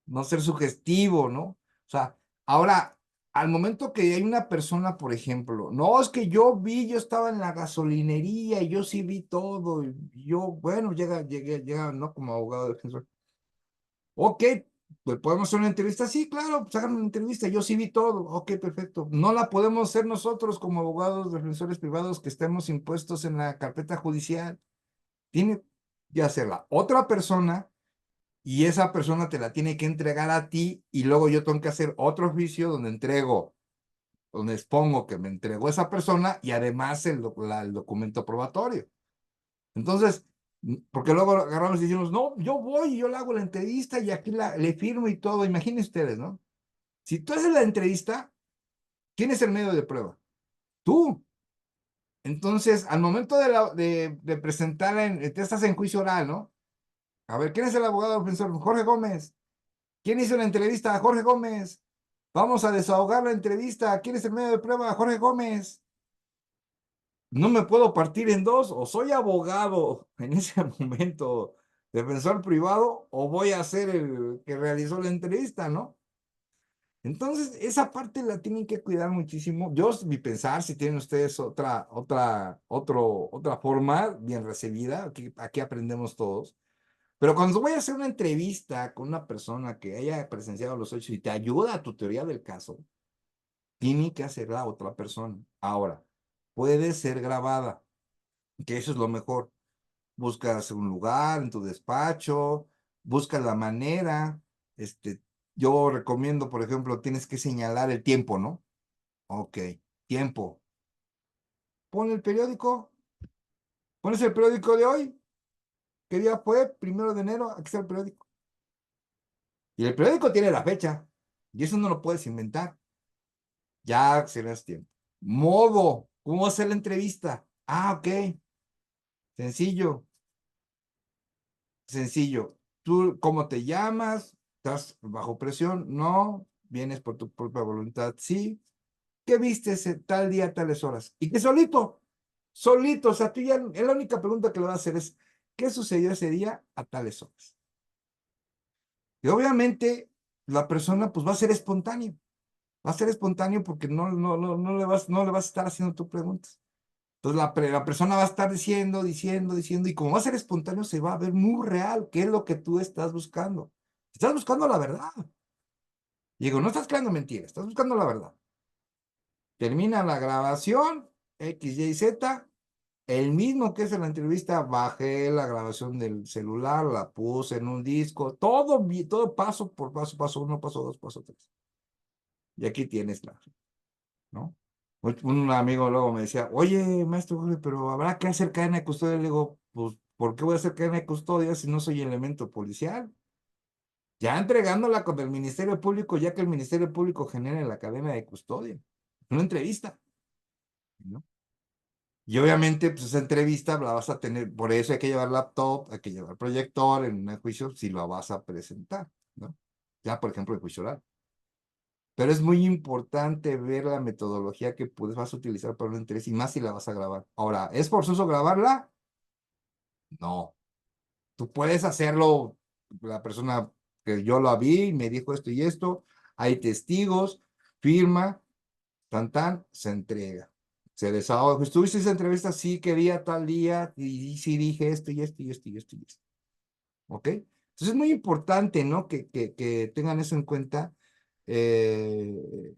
no ser sugestivo, ¿no? O sea, ahora, al momento que hay una persona, por ejemplo, no, es que yo estaba en la gasolinería y yo sí vi todo, y yo, bueno, llega, ¿no? Como abogado defensor. Ok, pues podemos hacer una entrevista. Sí, claro, pues hagan una entrevista. Yo sí vi todo. Ok, perfecto. No la podemos hacer nosotros como abogados defensores privados que estemos impuestos en la carpeta judicial. Tiene que hacerla otra persona, y esa persona te la tiene que entregar a ti, y luego yo tengo que hacer otro juicio donde expongo que me entregó esa persona y además el documento probatorio. Entonces, porque luego agarramos y decimos, no, yo voy y yo le hago la entrevista y aquí le firmo y todo. Imaginen ustedes, ¿no? Si tú haces la entrevista, ¿quién es el medio de prueba? Tú. Entonces, al momento de presentarla, te estás en juicio oral, ¿no? A ver, ¿quién es el abogado defensor? Jorge Gómez. ¿Quién hizo la entrevista? Jorge Gómez. Vamos a desahogar la entrevista. ¿Quién es el medio de prueba? Jorge Gómez. No me puedo partir en dos, o soy abogado en ese momento, defensor privado, o voy a ser el que realizó la entrevista, ¿no? Entonces, esa parte la tienen que cuidar muchísimo. Yo, mi pensar, si tienen ustedes otra forma bien recibida, aquí aprendemos todos. Pero cuando voy a hacer una entrevista con una persona que haya presenciado los hechos y te ayuda a tu teoría del caso, tiene que hacerla otra persona. Ahora, puede ser grabada, que eso es lo mejor. Buscas un lugar en tu despacho, buscas la manera. Yo recomiendo, por ejemplo, tienes que señalar el tiempo, ¿no? Ok, tiempo. Pon el periódico, pones el periódico de hoy. ¿Qué día fue? 1 de enero, aquí está el periódico. Y el periódico tiene la fecha, y eso no lo puedes inventar. Ya serás tiempo. Modo, ¿cómo hacer la entrevista? Ah, ok, sencillo. Sencillo. ¿Tú cómo te llamas? ¿Estás bajo presión? No. ¿Vienes por tu propia voluntad? Sí. ¿Qué viste ese tal día, tales horas? Y que solito, solito, o sea, tú ya, la única pregunta que le vas a hacer es, ¿qué sucedió ese día a tales horas? Y obviamente la persona pues va a ser espontáneo, porque no le vas a estar haciendo tu preguntas. Entonces la persona va a estar diciendo, y como va a ser espontáneo, se va a ver muy real qué es lo que tú estás buscando. Estás buscando la verdad. Digo, no estás creando mentiras, estás buscando la verdad. Termina la grabación, X, Y, Z, el mismo que es en la entrevista, bajé la grabación del celular, la puse en un disco, todo paso por paso, paso 1, paso 2, paso 3. Y aquí tienes ¿no? Un amigo luego me decía, oye, maestro Jorge, pero ¿habrá que hacer cadena de custodia? Le digo, pues, ¿por qué voy a hacer cadena de custodia si no soy elemento policial? Ya entregándola con el Ministerio Público, ya que el Ministerio Público genere la cadena de custodia. Una entrevista, ¿no? Y obviamente, pues esa entrevista la vas a tener, por eso hay que llevar laptop, hay que llevar proyector en un juicio si lo vas a presentar, ¿no? Ya, por ejemplo, el juicio oral. Pero es muy importante ver la metodología que vas a utilizar para una entrevista, y más si la vas a grabar. Ahora, ¿es forzoso grabarla? No. Tú puedes hacerlo, la persona que yo la vi, me dijo esto y esto, hay testigos, firma, tan, se entrega. Se desahoga. Pues tuviste esa entrevista, sí, quería tal día, y sí dije esto y esto y esto y esto y esto. ¿Ok? Entonces es muy importante, ¿no? Que tengan eso en cuenta. Eh,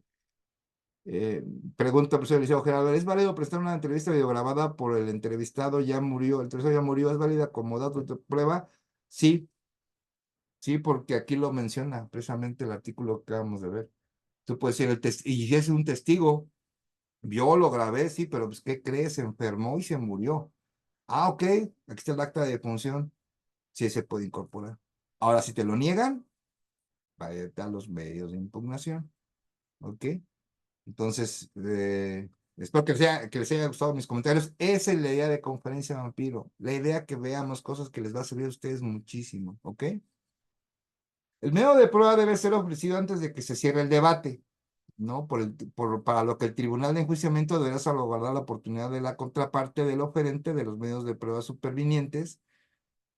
Pregunta, profesor Eliseo Gerardo, ¿es válido prestar una entrevista videograbada por el entrevistado? Ya murió, el entrevistado ya murió, ¿es válida como dato de prueba? Sí, sí, porque aquí lo menciona precisamente el artículo que acabamos de ver. Tú puedes decir, y si es un testigo, yo lo grabé, sí, pero pues, ¿qué crees? Se enfermó y se murió. Ah, ok, aquí está el acta de defunción, sí se puede incorporar. Ahora, si te lo niegan, vaya a los medios de impugnación, ¿ok? Entonces, espero que les haya gustado mis comentarios. Esa es la idea de Conferencia Vampiro. La idea que veamos cosas que les va a servir a ustedes muchísimo, ¿ok? El medio de prueba debe ser ofrecido antes de que se cierre el debate, ¿no? Para lo que el tribunal de enjuiciamiento deberá salvaguardar la oportunidad de la contraparte del oferente de los medios de prueba supervinientes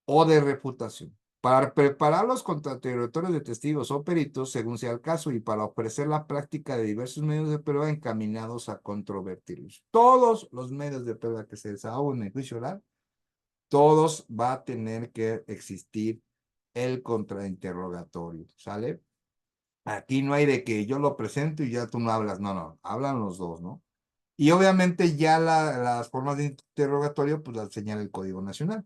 o de refutación, para preparar los contrainterrogatorios de testigos o peritos, según sea el caso, y para ofrecer la práctica de diversos medios de prueba encaminados a controvertirlos. Todos los medios de prueba que se desahoguen en el juicio oral, todos va a tener que existir el contrainterrogatorio, ¿sale? Aquí no hay de que yo lo presento y ya tú no hablas, no, no, hablan los dos, ¿no? Y obviamente ya las formas de interrogatorio, pues las señala el Código Nacional.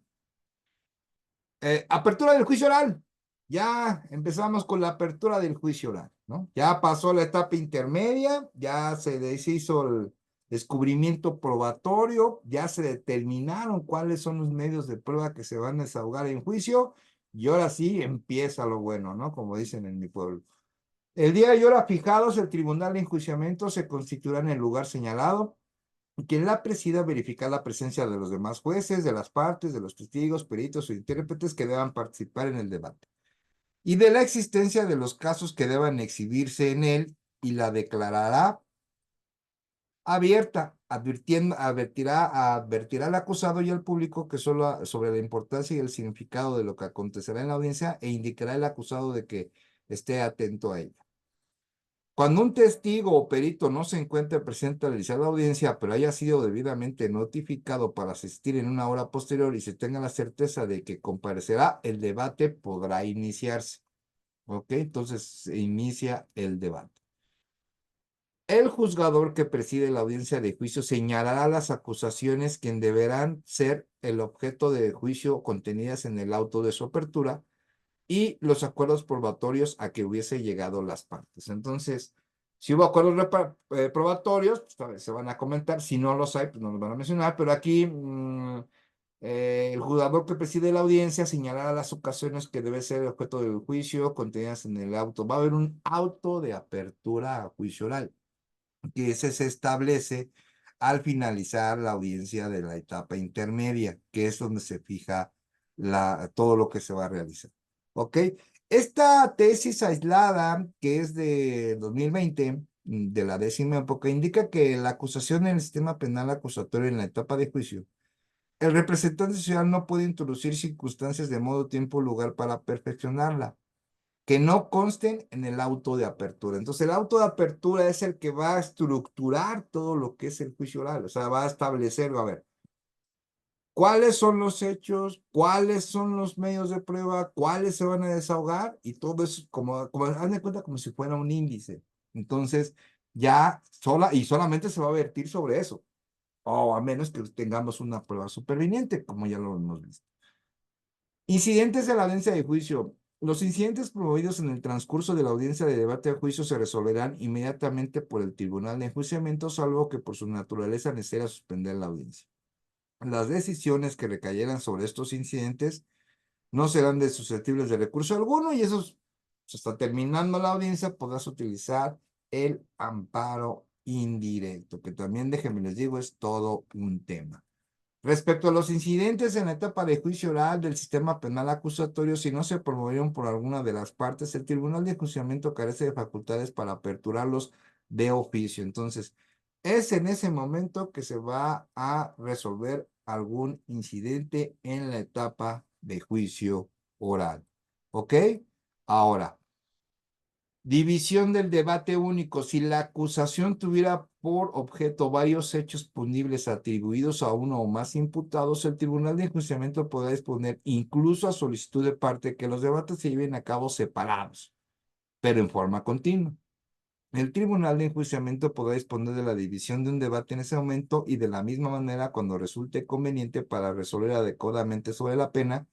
Apertura del juicio oral. Ya empezamos con la apertura del juicio oral, ¿no? Ya pasó la etapa intermedia, ya se deshizo el descubrimiento probatorio, ya se determinaron cuáles son los medios de prueba que se van a desahogar en juicio, y ahora sí empieza lo bueno, ¿no? Como dicen en mi pueblo. El día y hora fijados, el tribunal de enjuiciamiento se constituirá en el lugar señalado. Quien la presida verificar la presencia de los demás jueces, de las partes, de los testigos, peritos o intérpretes que deban participar en el debate, y de la existencia de los casos que deban exhibirse en él, y la declarará abierta, advertirá al acusado y al público que solo sobre la importancia y el significado de lo que acontecerá en la audiencia, e indicará al acusado de que esté atento a ella. Cuando un testigo o perito no se encuentre presente al iniciar la audiencia, pero haya sido debidamente notificado para asistir en una hora posterior y se tenga la certeza de que comparecerá, el debate podrá iniciarse. ¿Ok? Entonces se inicia el debate. El juzgador que preside la audiencia de juicio señalará las acusaciones que deberán ser el objeto de juicio contenidas en el auto de su apertura y los acuerdos probatorios a que hubiese llegado las partes. Entonces, si hubo acuerdos probatorios, pues, se van a comentar. Si no los hay, pues no los van a mencionar. Pero aquí el juzgador que preside la audiencia señalará las ocasiones que debe ser el objeto del juicio contenidas en el auto. Va a haber un auto de apertura a juicio oral, que ese se establece al finalizar la audiencia de la etapa intermedia, que es donde se fija todo lo que se va a realizar. ¿Ok? Esta tesis aislada, que es de 2020, de la 10ª época, indica que la acusación en el sistema penal acusatorio en la etapa de juicio, el representante social no puede introducir circunstancias de modo, tiempo, lugar para perfeccionarla que no consten en el auto de apertura. Entonces, el auto de apertura es el que va a estructurar todo lo que es el juicio oral, o sea, va a establecer, a ver, cuáles son los hechos, cuáles son los medios de prueba, cuáles se van a desahogar, y todo eso, haz de cuenta como si fuera un índice. Entonces, ya solamente se va a vertir sobre eso, o a menos que tengamos una prueba superviniente, como ya lo hemos visto. Incidentes de la audiencia de juicio. Los incidentes promovidos en el transcurso de la audiencia de debate de juicio se resolverán inmediatamente por el tribunal de enjuiciamiento, salvo que por su naturaleza necesaria suspender la audiencia. Las decisiones que recayeran sobre estos incidentes no serán susceptibles de recurso alguno, y eso, hasta terminando la audiencia, podrás utilizar el amparo indirecto, que también, déjenme les digo, es todo un tema. Respecto a los incidentes en la etapa de juicio oral del sistema penal acusatorio, si no se promovieron por alguna de las partes, el tribunal de enjuiciamiento carece de facultades para aperturarlos de oficio. Entonces, es en ese momento que se va a resolver algún incidente en la etapa de juicio oral. ¿Ok? Ahora, División del debate único. Si la acusación tuviera por objeto varios hechos punibles atribuidos a uno o más imputados, el Tribunal de Enjuiciamiento podrá disponer, incluso a solicitud de parte, que los debates se lleven a cabo separados, pero en forma continua. El Tribunal de Enjuiciamiento podrá disponer de la división de un debate en ese momento y de la misma manera cuando resulte conveniente para resolver adecuadamente sobre la pena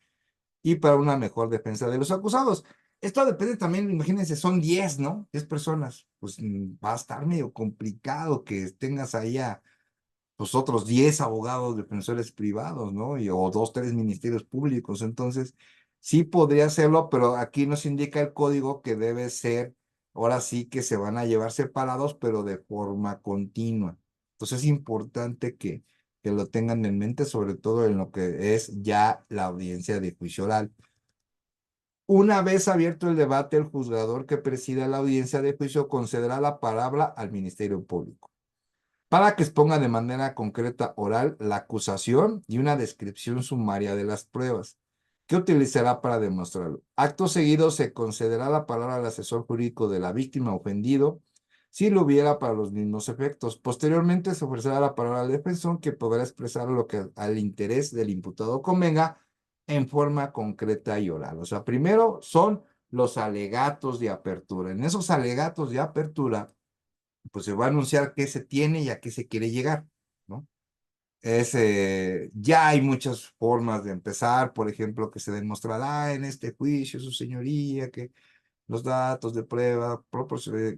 y para una mejor defensa de los acusados. Esto depende también, imagínense, son 10, ¿no? 10 personas. Pues va a estar medio complicado que tengas ahí a los otros 10 abogados defensores privados, ¿no? O 2, 3 ministerios públicos. Entonces, sí podría hacerlo, pero aquí nos indica el código que debe ser, ahora sí que se van a llevar separados, pero de forma continua. Entonces, es importante que lo tengan en mente, sobre todo en lo que es ya la audiencia de juicio oral. Una vez abierto el debate, el juzgador que presida la audiencia de juicio concederá la palabra al Ministerio Público para que exponga de manera concreta oral la acusación y una descripción sumaria de las pruebas que utilizará para demostrarlo. Acto seguido se concederá la palabra al asesor jurídico de la víctima ofendido si lo hubiera para los mismos efectos. Posteriormente se ofrecerá la palabra al defensor que podrá expresar lo que al interés del imputado convenga en forma concreta y oral. O sea, primero son los alegatos de apertura. En esos alegatos de apertura pues se va a anunciar qué se tiene y a qué se quiere llegar, ¿no? Ya hay muchas formas de empezar, por ejemplo, que se demostrará en este juicio, su señoría, que los datos de prueba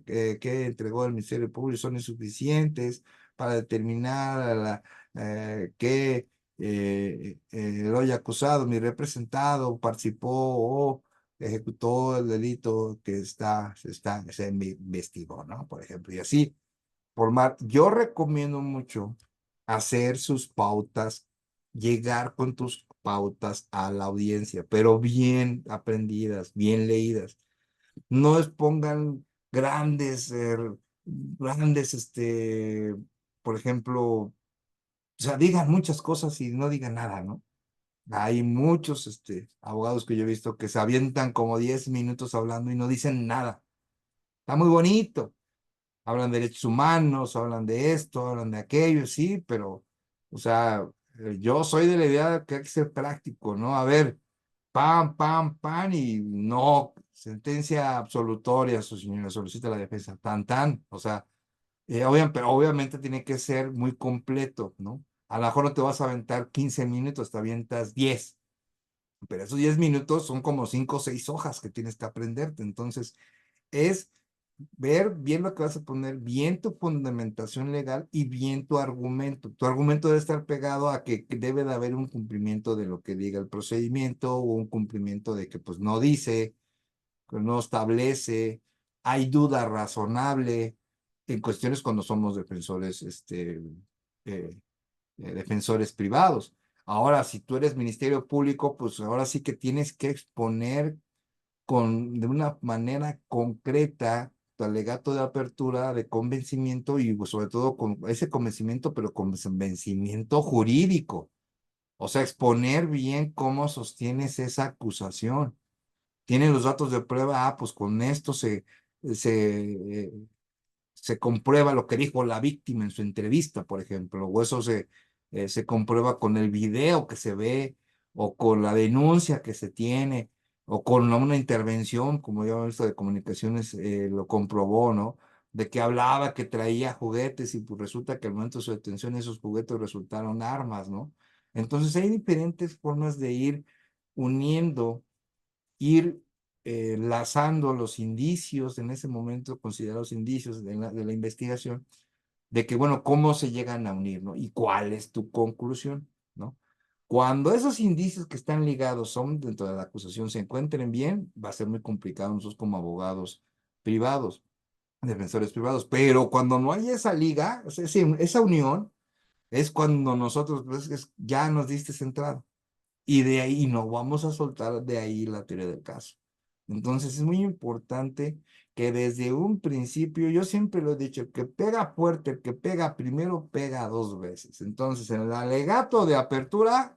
que entregó el Ministerio Público son insuficientes para determinar que el hoy acusado, mi representado, participó o ejecutó el delito que se investigó, ¿no? Por ejemplo, y así formar. Yo recomiendo mucho hacer sus pautas, llegar con tus pautas a la audiencia, pero bien aprendidas, bien leídas. No expongan grandes, por ejemplo, o sea, digan muchas cosas y no digan nada, ¿no? Hay muchos, abogados que yo he visto que se avientan como 10 minutos hablando y no dicen nada. Está muy bonito, hablan de derechos humanos, hablan de esto, hablan de aquello, sí, pero, o sea, yo soy de la idea que hay que ser práctico, ¿no? A ver, pam, pam, pam, y no, sentencia absolutoria, su señora, solicita la defensa, tan, tan, o sea, pero obviamente tiene que ser muy completo, ¿no? A lo mejor no te vas a aventar 15 minutos, te avientas 10, pero esos 10 minutos son como 5 o 6 hojas que tienes que aprenderte, entonces es ver bien lo que vas a poner, bien tu fundamentación legal y bien tu argumento. Tu argumento debe estar pegado a que debe de haber un cumplimiento de lo que diga el procedimiento o un cumplimiento de que pues no dice, que no establece, hay duda razonable en cuestiones cuando somos defensores, eh, defensores privados. Ahora, si tú eres Ministerio Público, pues ahora sí que tienes que exponer de una manera concreta tu alegato de apertura, de convencimiento y pues, sobre todo con ese convencimiento, pero convencimiento jurídico. O sea, exponer bien cómo sostienes esa acusación. Tienen los datos de prueba, pues con esto se, eh, se comprueba lo que dijo la víctima en su entrevista, por ejemplo, o eso se comprueba con el video que se ve, o con la denuncia que se tiene, o con una intervención, como ya visto de comunicaciones lo comprobó, ¿no? De que hablaba que traía juguetes y pues resulta que al momento de su detención esos juguetes resultaron armas, ¿no? Entonces hay diferentes formas de ir uniendo, ir lazando los indicios en ese momento, considerados indicios de la investigación, de que, bueno, cómo se llegan a unir, ¿no? Y cuál es tu conclusión, ¿no? Cuando esos indicios que están ligados son dentro de la acusación se encuentren bien, va a ser muy complicado nosotros como abogados privados, defensores privados, pero cuando no hay esa liga, o sea, esa unión, es cuando nosotros pues, ya nos diste entrada y de ahí no vamos a soltar de ahí la teoría del caso. Entonces es muy importante que desde un principio, yo siempre lo he dicho, el que pega fuerte, el que pega primero, pega 2 veces. Entonces en el alegato de apertura,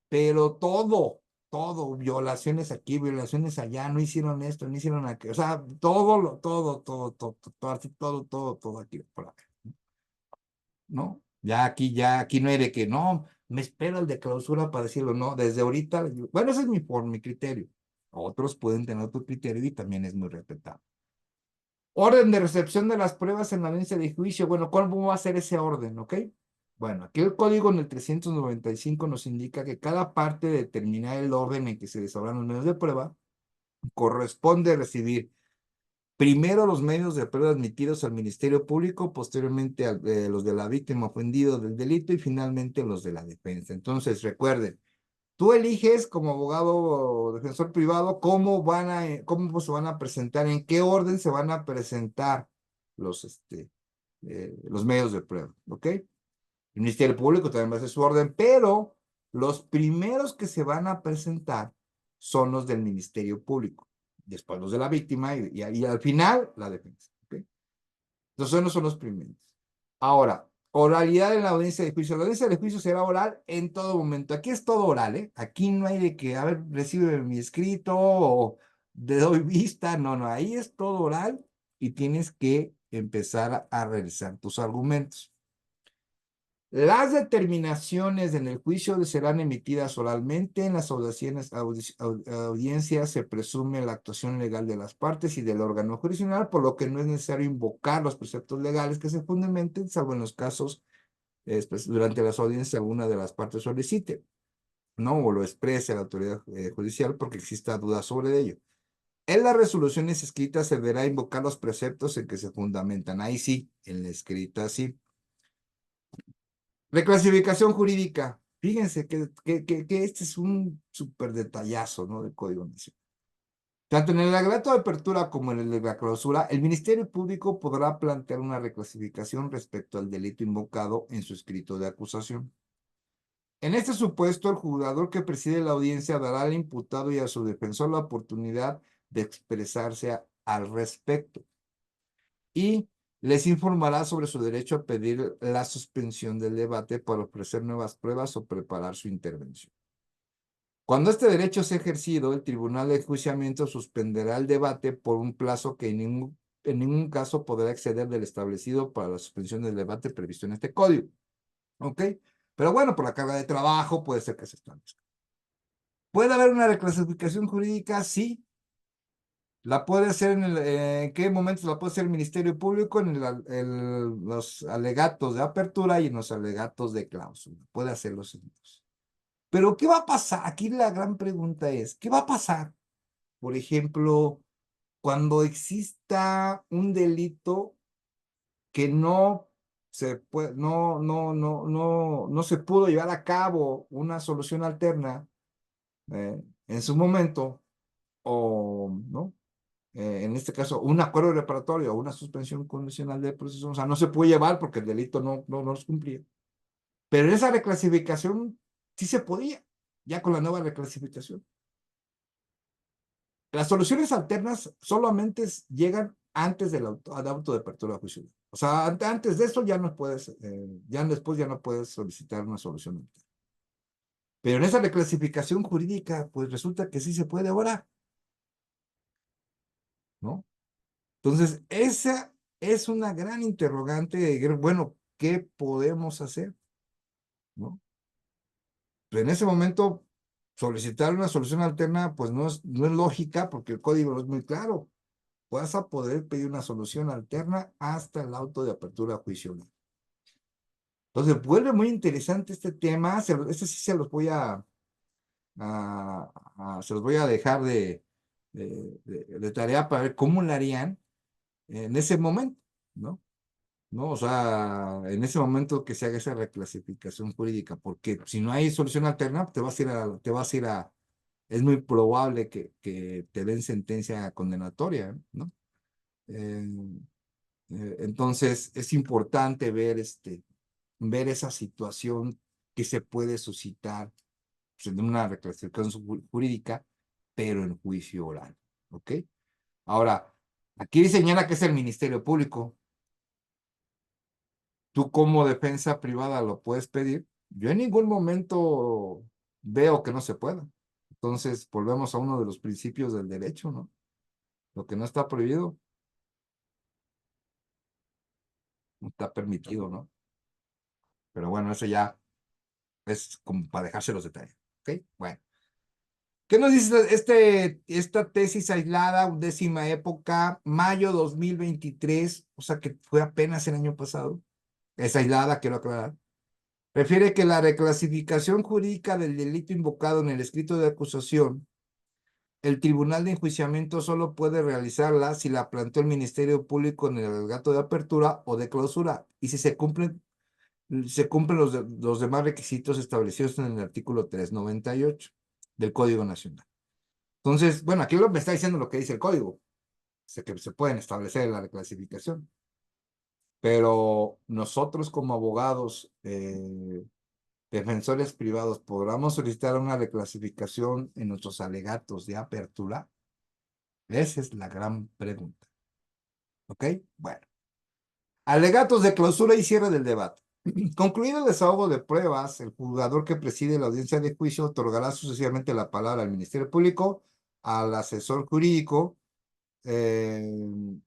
pero todo, todo, violaciones aquí, violaciones allá, no hicieron esto, no hicieron aquello, o sea, todo, así, todo aquí, por acá, ¿no? Ya aquí no hay de que, no, me espero el de clausura para decirlo, no, desde ahorita, bueno, ese es por mi criterio. Otros pueden tener otro criterio y también es muy respetable. Orden de recepción de las pruebas en la audiencia de juicio. Bueno, ¿cómo va a ser ese orden? ¿Ok? Bueno, aquí el código en el 395 nos indica que cada parte de determinar el orden en que se desarrollan los medios de prueba corresponde recibir primero los medios de prueba admitidos al Ministerio Público, posteriormente los de la víctima ofendido del delito y finalmente los de la defensa. Entonces, recuerden, tú eliges como abogado o defensor privado cómo se van a presentar, en qué orden se van a presentar los medios de prueba, ¿ok? El Ministerio Público también va a hacer su orden, pero los primeros que se van a presentar son los del Ministerio Público, después los de la víctima y al final la defensa, ¿ok? Entonces, no son los primeros. Ahora, oralidad en la audiencia de juicio. La audiencia de juicio será oral en todo momento. Aquí es todo oral, ¿eh? Aquí no hay de que, a ver, recibe mi escrito o le doy vista. No, no, ahí es todo oral y tienes que empezar a realizar tus argumentos. Las determinaciones en el juicio serán emitidas oralmente. En las audiencias se presume la actuación legal de las partes y del órgano jurisdiccional, por lo que no es necesario invocar los preceptos legales que se fundamenten, salvo en los casos durante las audiencias alguna de las partes solicite, ¿no? O lo exprese la autoridad judicial porque exista duda sobre ello. En las resoluciones escritas se deberá invocar los preceptos en que se fundamentan. Ahí sí, en la escrita sí. Reclasificación jurídica. Fíjense que este es un súper detallazo, ¿no? Del Código Nacional. Tanto en el alegato de apertura como en el de la clausura, el Ministerio Público podrá plantear una reclasificación respecto al delito invocado en su escrito de acusación. En este supuesto, el juzgador que preside la audiencia dará al imputado y a su defensor la oportunidad de expresarse al respecto y les informará sobre su derecho a pedir la suspensión del debate para ofrecer nuevas pruebas o preparar su intervención. Cuando este derecho sea ejercido, el Tribunal de Enjuiciamiento suspenderá el debate por un plazo que en ningún caso podrá exceder del establecido para la suspensión del debate previsto en este código. ¿Ok? Pero bueno, por la carga de trabajo puede ser que se establezca. ¿Puede haber una reclasificación jurídica? Sí. ¿La puede hacer en qué momentos la puede hacer el Ministerio Público? En los alegatos de apertura y en los alegatos de cláusula. Puede hacerlo en dos. Pero ¿qué va a pasar? Aquí la gran pregunta es, ¿qué va a pasar? Por ejemplo, cuando exista un delito que no se puede, no se pudo llevar a cabo una solución alterna en su momento, o no, en este caso, un acuerdo reparatorio o una suspensión condicional del proceso, o sea, no se puede llevar porque el delito no los cumplía. Pero en esa reclasificación sí se podía, ya con la nueva reclasificación. Las soluciones alternas solamente llegan antes del auto de apertura de juicio. O sea, antes de eso ya no puedes, ya después ya no puedes solicitar una solución alterna. Pero en esa reclasificación jurídica, pues resulta que sí se puede ahora, ¿no? Entonces, esa es una gran interrogante de, bueno, ¿qué podemos hacer? ¿No? Pero en ese momento, solicitar una solución alterna, pues no es lógica porque el código no es muy claro. Vas a poder pedir una solución alterna hasta el auto de apertura a juicio. Entonces, vuelve muy interesante este tema. Este sí se los voy se los voy a dejar de tarea para ver cómo lo harían en ese momento, ¿no? ¿No? O sea, en ese momento que se haga esa reclasificación jurídica, porque si no hay solución alterna, es muy probable que te den sentencia condenatoria, ¿no? Eh, entonces, es importante ver esa situación que se puede suscitar pues, en una reclasificación jurídica, pero en juicio oral, ¿ok? Ahora, aquí señala que es el Ministerio Público. Tú como defensa privada lo puedes pedir. Yo en ningún momento veo que no se pueda. Entonces, volvemos a uno de los principios del derecho, ¿no? Lo que no está prohibido, no está permitido, ¿no? Pero bueno, eso ya es como para dejarse los detalles, ¿ok? Bueno. ¿Qué nos dice esta tesis aislada, undécima época, mayo 2023, o sea que fue apenas el año pasado? Es aislada, quiero aclarar. Refiere que la reclasificación jurídica del delito invocado en el escrito de acusación, el tribunal de enjuiciamiento solo puede realizarla si la planteó el Ministerio Público en el alegato de apertura o de clausura y si se cumplen los demás requisitos establecidos en el artículo 398 del Código Nacional. Entonces, bueno, aquí me está diciendo lo que dice el código, que se pueden establecer la reclasificación, pero nosotros como abogados, defensores privados, ¿podremos solicitar una reclasificación en nuestros alegatos de apertura? Esa es la gran pregunta. ¿Ok? Bueno. Alegatos de clausura y cierre del debate. Concluido el desahogo de pruebas, el juzgador que preside la audiencia de juicio otorgará sucesivamente la palabra al Ministerio Público, al asesor jurídico, de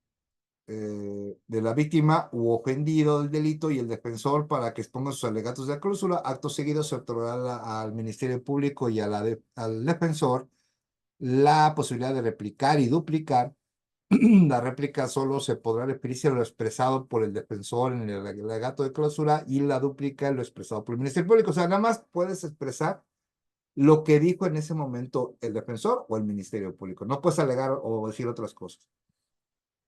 la víctima u ofendido del delito y el defensor para que exponga sus alegatos de clausura. Acto seguido se otorgará al Ministerio Público y al defensor la posibilidad de replicar y duplicar. La réplica solo se podrá referirse a lo expresado por el defensor en el alegato de clausura y la dúplica en lo expresado por el Ministerio Público. O sea, nada más puedes expresar lo que dijo en ese momento el defensor o el Ministerio Público. No puedes alegar o decir otras cosas.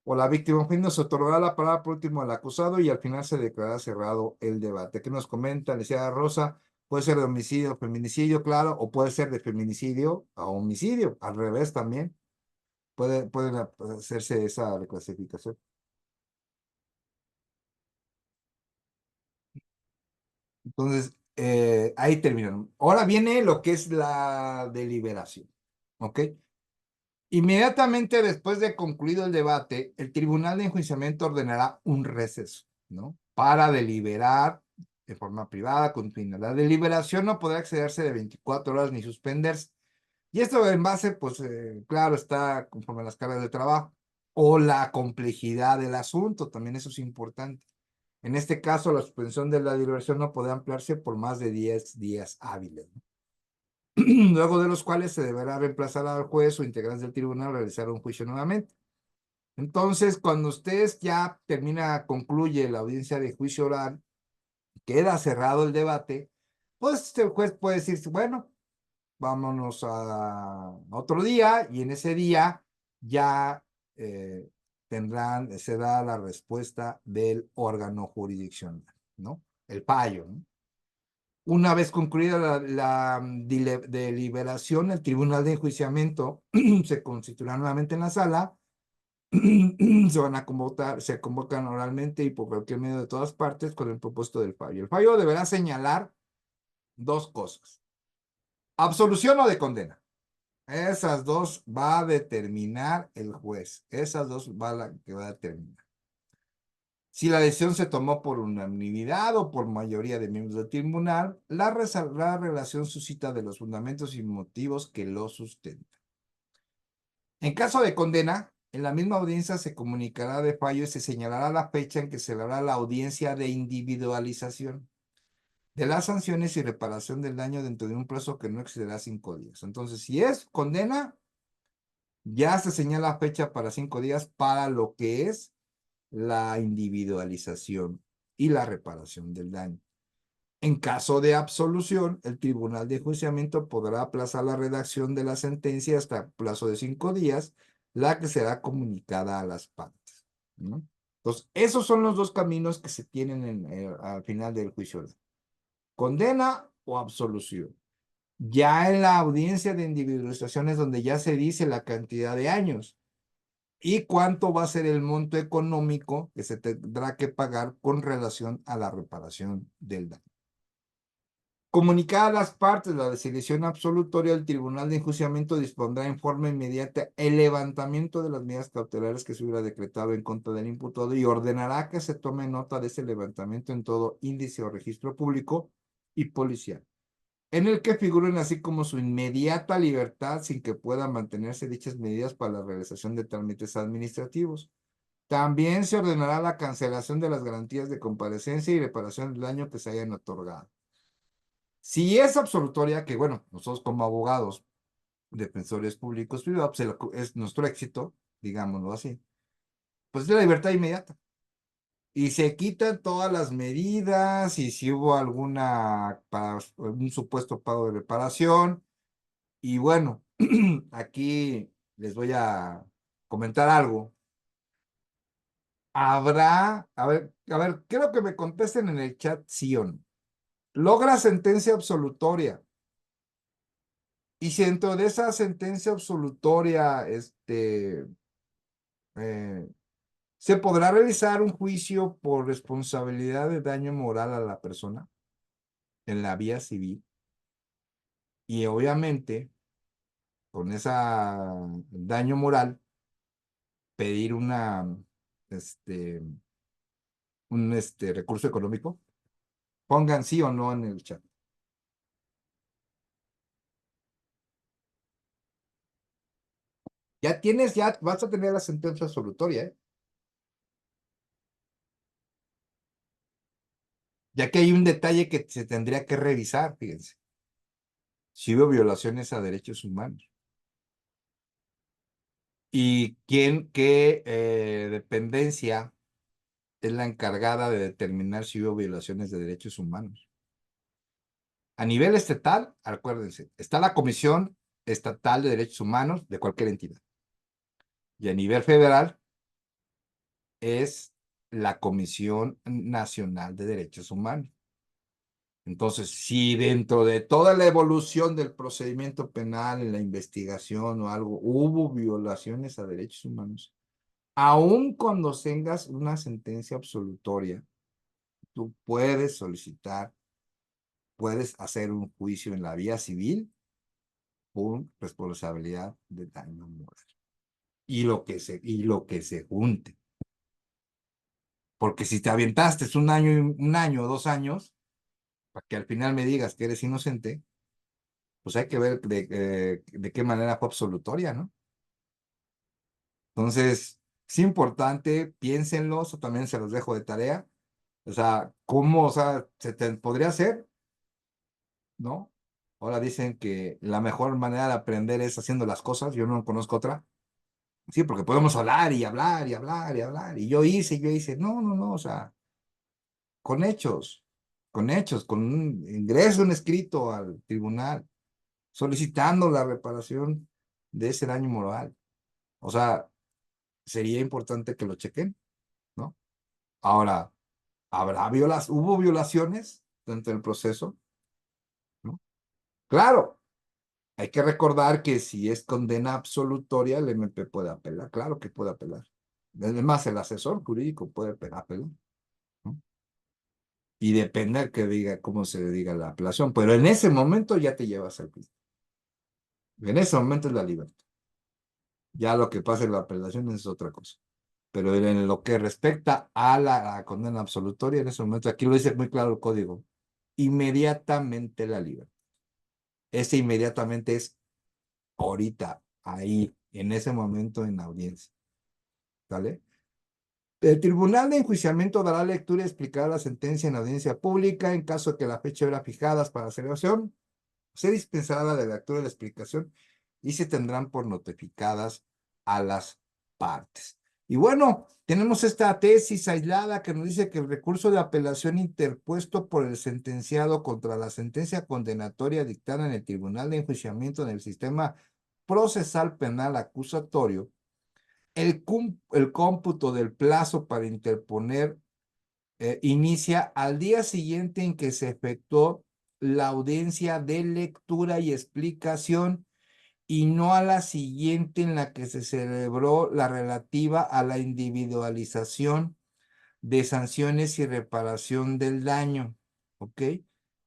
O la víctima, en fin, nos otorgará la palabra por último al acusado y al final se declarará cerrado el debate. ¿Qué nos comenta, licenciada Rosa? Puede ser de homicidio, feminicidio, claro, o puede ser de feminicidio a homicidio, al revés también. Pueden hacerse esa reclasificación. Entonces, ahí terminaron. Ahora viene lo que es la deliberación. ¿Ok? Inmediatamente después de concluido el debate, el Tribunal de Enjuiciamiento ordenará un receso, ¿no? Para deliberar de forma privada, continua. La deliberación no podrá excederse de 24 horas ni suspenderse. Y esto en base, pues, claro, está conforme a las cargas de trabajo o la complejidad del asunto, también eso es importante. En este caso, la suspensión de la deliberación no podrá ampliarse por más de 10 días hábiles, ¿no? Luego de los cuales se deberá reemplazar al juez o integrantes del tribunal a realizar un juicio nuevamente. Entonces, cuando ustedes ya concluye la audiencia de juicio oral, queda cerrado el debate, pues el juez puede decir, bueno, vámonos a otro día y en ese día ya se da la respuesta del órgano jurisdiccional, ¿no? El fallo, ¿no? Una vez concluida la deliberación, el tribunal de enjuiciamiento se constituirá nuevamente en la sala, se convocan oralmente y por cualquier medio de todas partes con el propósito del fallo. El fallo deberá señalar dos cosas: absolución o de condena. Esas dos va a determinar el juez. Esas dos que va a determinar. Si la decisión se tomó por unanimidad o por mayoría de miembros del tribunal, la relación suscita de los fundamentos y motivos que lo sustentan. En caso de condena, en la misma audiencia se comunicará de fallo y se señalará la fecha en que se hará la audiencia de individualización de las sanciones y reparación del daño dentro de un plazo que no excederá 5 días. Entonces, si es condena, ya se señala fecha para 5 días para lo que es la individualización y la reparación del daño. En caso de absolución, el Tribunal de Enjuiciamiento podrá aplazar la redacción de la sentencia hasta plazo de 5 días, la que será comunicada a las partes, ¿no? Entonces, esos son los dos caminos que se tienen al final del juicio: condena o absolución. Ya en la audiencia de individualización es donde ya se dice la cantidad de años y cuánto va a ser el monto económico que se tendrá que pagar con relación a la reparación del daño. Comunicadas las partes la designación absolutoria, el Tribunal de Enjuiciamiento dispondrá en forma inmediata el levantamiento de las medidas cautelares que se hubiera decretado en contra del imputado y ordenará que se tome nota de ese levantamiento en todo índice o registro público y policial. en el que figuren así como su inmediata libertad sin que puedan mantenerse dichas medidas para la realización de trámites administrativos. También se ordenará la cancelación de las garantías de comparecencia y reparación del daño que se hayan otorgado. Si es absolutoria, que bueno, nosotros como abogados, defensores públicos privados, es nuestro éxito, digámoslo así, pues es la libertad inmediata. Y se quitan todas las medidas y si hubo alguna, para un supuesto pago de reparación. Y bueno, aquí les voy a comentar algo. A ver, quiero que me contesten en el chat sí o no. Logra sentencia absolutoria. Y si dentro de esa sentencia absolutoria, eh, se podrá realizar un juicio por responsabilidad de daño moral a la persona en la vía civil. Y obviamente, con ese daño moral, pedir este, un recurso económico. Pongan sí o no en el chat. Ya vas a tener la sentencia absolutoria, ¿eh? Ya que hay un detalle que se tendría que revisar, fíjense. Si hubo violaciones a derechos humanos. ¿Y qué dependencia es la encargada de determinar si hubo violaciones de derechos humanos? A nivel estatal, acuérdense, está la Comisión Estatal de Derechos Humanos de cualquier entidad. Y a nivel federal es la Comisión Nacional de Derechos Humanos. Entonces, si dentro de toda la evolución del procedimiento penal, en la investigación o algo, hubo violaciones a derechos humanos, aun cuando tengas una sentencia absolutoria, tú puedes solicitar, puedes hacer un juicio en la vía civil por responsabilidad de daño moral. Y lo que se junte. Porque si te aventaste un año o 2 años, para que al final me digas que eres inocente, pues hay que ver de qué manera fue absolutoria, ¿no? Entonces, es importante, piénsenlo, eso también se los dejo de tarea. O sea, ¿cómo, o sea, se te podría hacer? ¿No? Ahora dicen que la mejor manera de aprender es haciendo las cosas, yo no conozco otra. Sí, porque podemos hablar y hablar y hablar y hablar. Y yo hice. No, no, no, o sea, con hechos, con un ingreso, un escrito al tribunal, solicitando la reparación de ese daño moral. O sea, sería importante que lo chequen, ¿no? Ahora, hubo violaciones dentro del proceso, ¿no? Claro, hay que recordar que si es condena absolutoria, el MP puede apelar, claro que puede apelar. Además, el asesor jurídico puede apelar, ¿no? Y depende de que diga, cómo se diga la apelación, pero en ese momento ya te llevas al juicio. En ese momento es la libertad. Ya lo que pasa en la apelación es otra cosa. Pero en lo que respecta a la condena absolutoria, en ese momento, aquí lo dice muy claro el código, inmediatamente la libertad. Ese inmediatamente es ahorita, ahí, en ese momento en la audiencia. ¿Vale? El tribunal de enjuiciamiento dará lectura y explicará la sentencia en audiencia pública. En caso de que la fecha hubiera fijadas para celebración, se dispensará la lectura de la explicación y se tendrán por notificadas a las partes. Y bueno, tenemos esta tesis aislada que nos dice que el recurso de apelación interpuesto por el sentenciado contra la sentencia condenatoria dictada en el Tribunal de Enjuiciamiento en el sistema procesal penal acusatorio, el cómputo del plazo para interponer inicia al día siguiente en que se efectuó la audiencia de lectura y explicación y no a la siguiente en la que se celebró la relativa a la individualización de sanciones y reparación del daño. ¿Ok?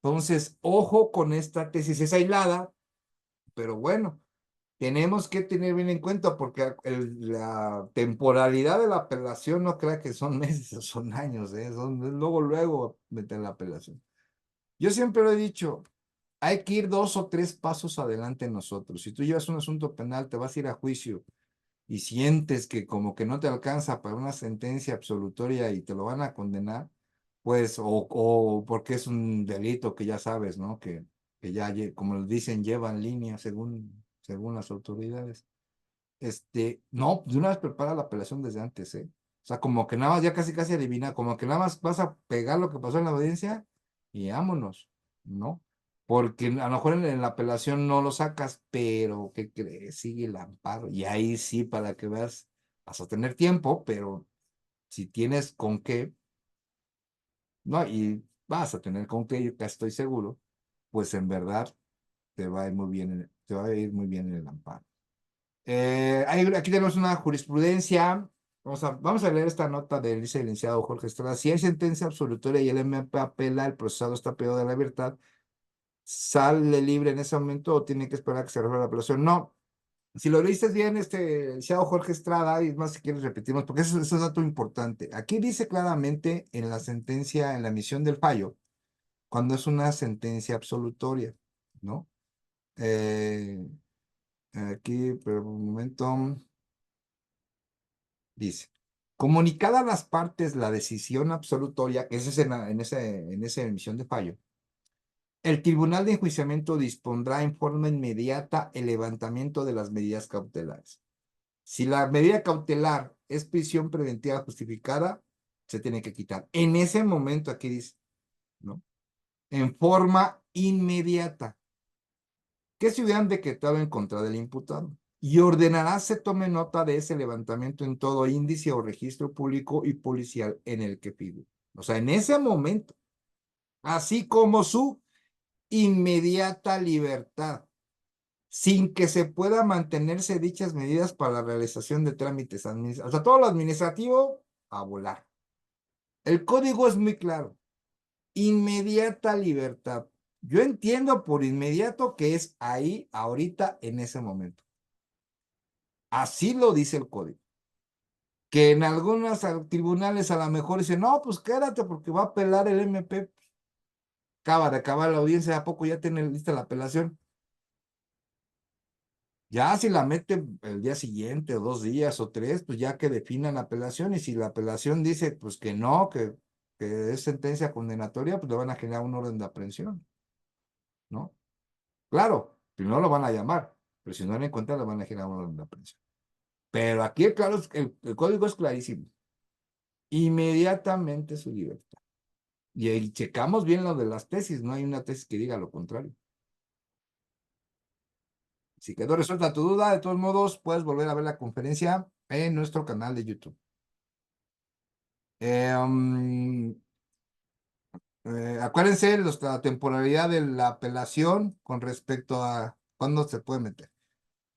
Entonces, ojo con esta tesis, es aislada, pero bueno, tenemos que tener bien en cuenta porque la temporalidad de la apelación no crea que son meses o son años, ¿eh? Luego, luego meter la apelación. Yo siempre lo he dicho, hay que ir 2 o 3 pasos adelante nosotros. Si tú llevas un asunto penal, te vas a ir a juicio y sientes que como que no te alcanza para una sentencia absolutoria y te lo van a condenar, pues, o porque es un delito que ya sabes, ¿no? Que ya, como le dicen, llevan línea según las autoridades. No, de una vez prepara la apelación desde antes, ¿eh? O sea, como que nada más ya casi casi adivina, como que nada más vas a pegar lo que pasó en la audiencia y vámonos, ¿no? Porque a lo mejor en la apelación no lo sacas, pero ¿qué crees? Sigue el amparo. Y ahí sí, para que veas, vas a tener tiempo, pero si tienes con qué, ¿no? Y vas a tener con qué, yo casi estoy seguro, pues en verdad te va a ir muy bien, te va a ir muy bien en el amparo. Aquí tenemos una jurisprudencia. Vamos a leer esta nota del licenciado Jorge Estrada. Si hay sentencia absolutoria y el MP apela, el procesado está privado de la libertad, ¿sale libre en ese momento o tiene que esperar a que se resuelva la apelación? No. Si lo leíste bien, licenciado Jorge Estrada, y más si quieres repetirnos, porque eso es un dato importante. Aquí dice claramente en la sentencia, en la emisión del fallo, cuando es una sentencia absolutoria, ¿no? Eh, Aquí, pero un momento. Dice, comunicada a las partes la decisión absolutoria, que esa es en esa emisión de fallo, el Tribunal de Enjuiciamiento dispondrá en forma inmediata el levantamiento de las medidas cautelares. Si la medida cautelar es prisión preventiva justificada, se tiene que quitar. En ese momento, aquí dice, ¿no? En forma inmediata, que se hubieran decretado en contra del imputado y ordenará se tome nota de ese levantamiento en todo índice o registro público y policial en el que figure. O sea, en ese momento, así como su inmediata libertad, sin que se pueda mantenerse dichas medidas para la realización de trámites administrativos. O sea, todo lo administrativo a volar. El código es muy claro. Inmediata libertad. Yo entiendo por inmediato que es ahí, ahorita, en ese momento. Así lo dice el código. Que en algunos tribunales a lo mejor dicen, no, pues quédate porque va a apelar el MP. Acaba de acabar la audiencia, ¿a poco ya tiene lista la apelación? Ya si la mete el día siguiente o 2 días o 3, pues ya que definan la apelación y si la apelación dice pues que no, que es sentencia condenatoria, pues le van a generar un orden de aprehensión, ¿no? Claro, primero lo van a llamar, pero si no le encuentran le van a generar un orden de aprehensión. Pero aquí el código es clarísimo. Inmediatamente su libertad. Y ahí checamos bien lo de las tesis, no hay una tesis que diga lo contrario. Si quedó resuelta tu duda, de todos modos, puedes volver a ver la conferencia en nuestro canal de YouTube. Eh, um, Acuérdense la temporalidad de la apelación con respecto a cuándo se puede meter.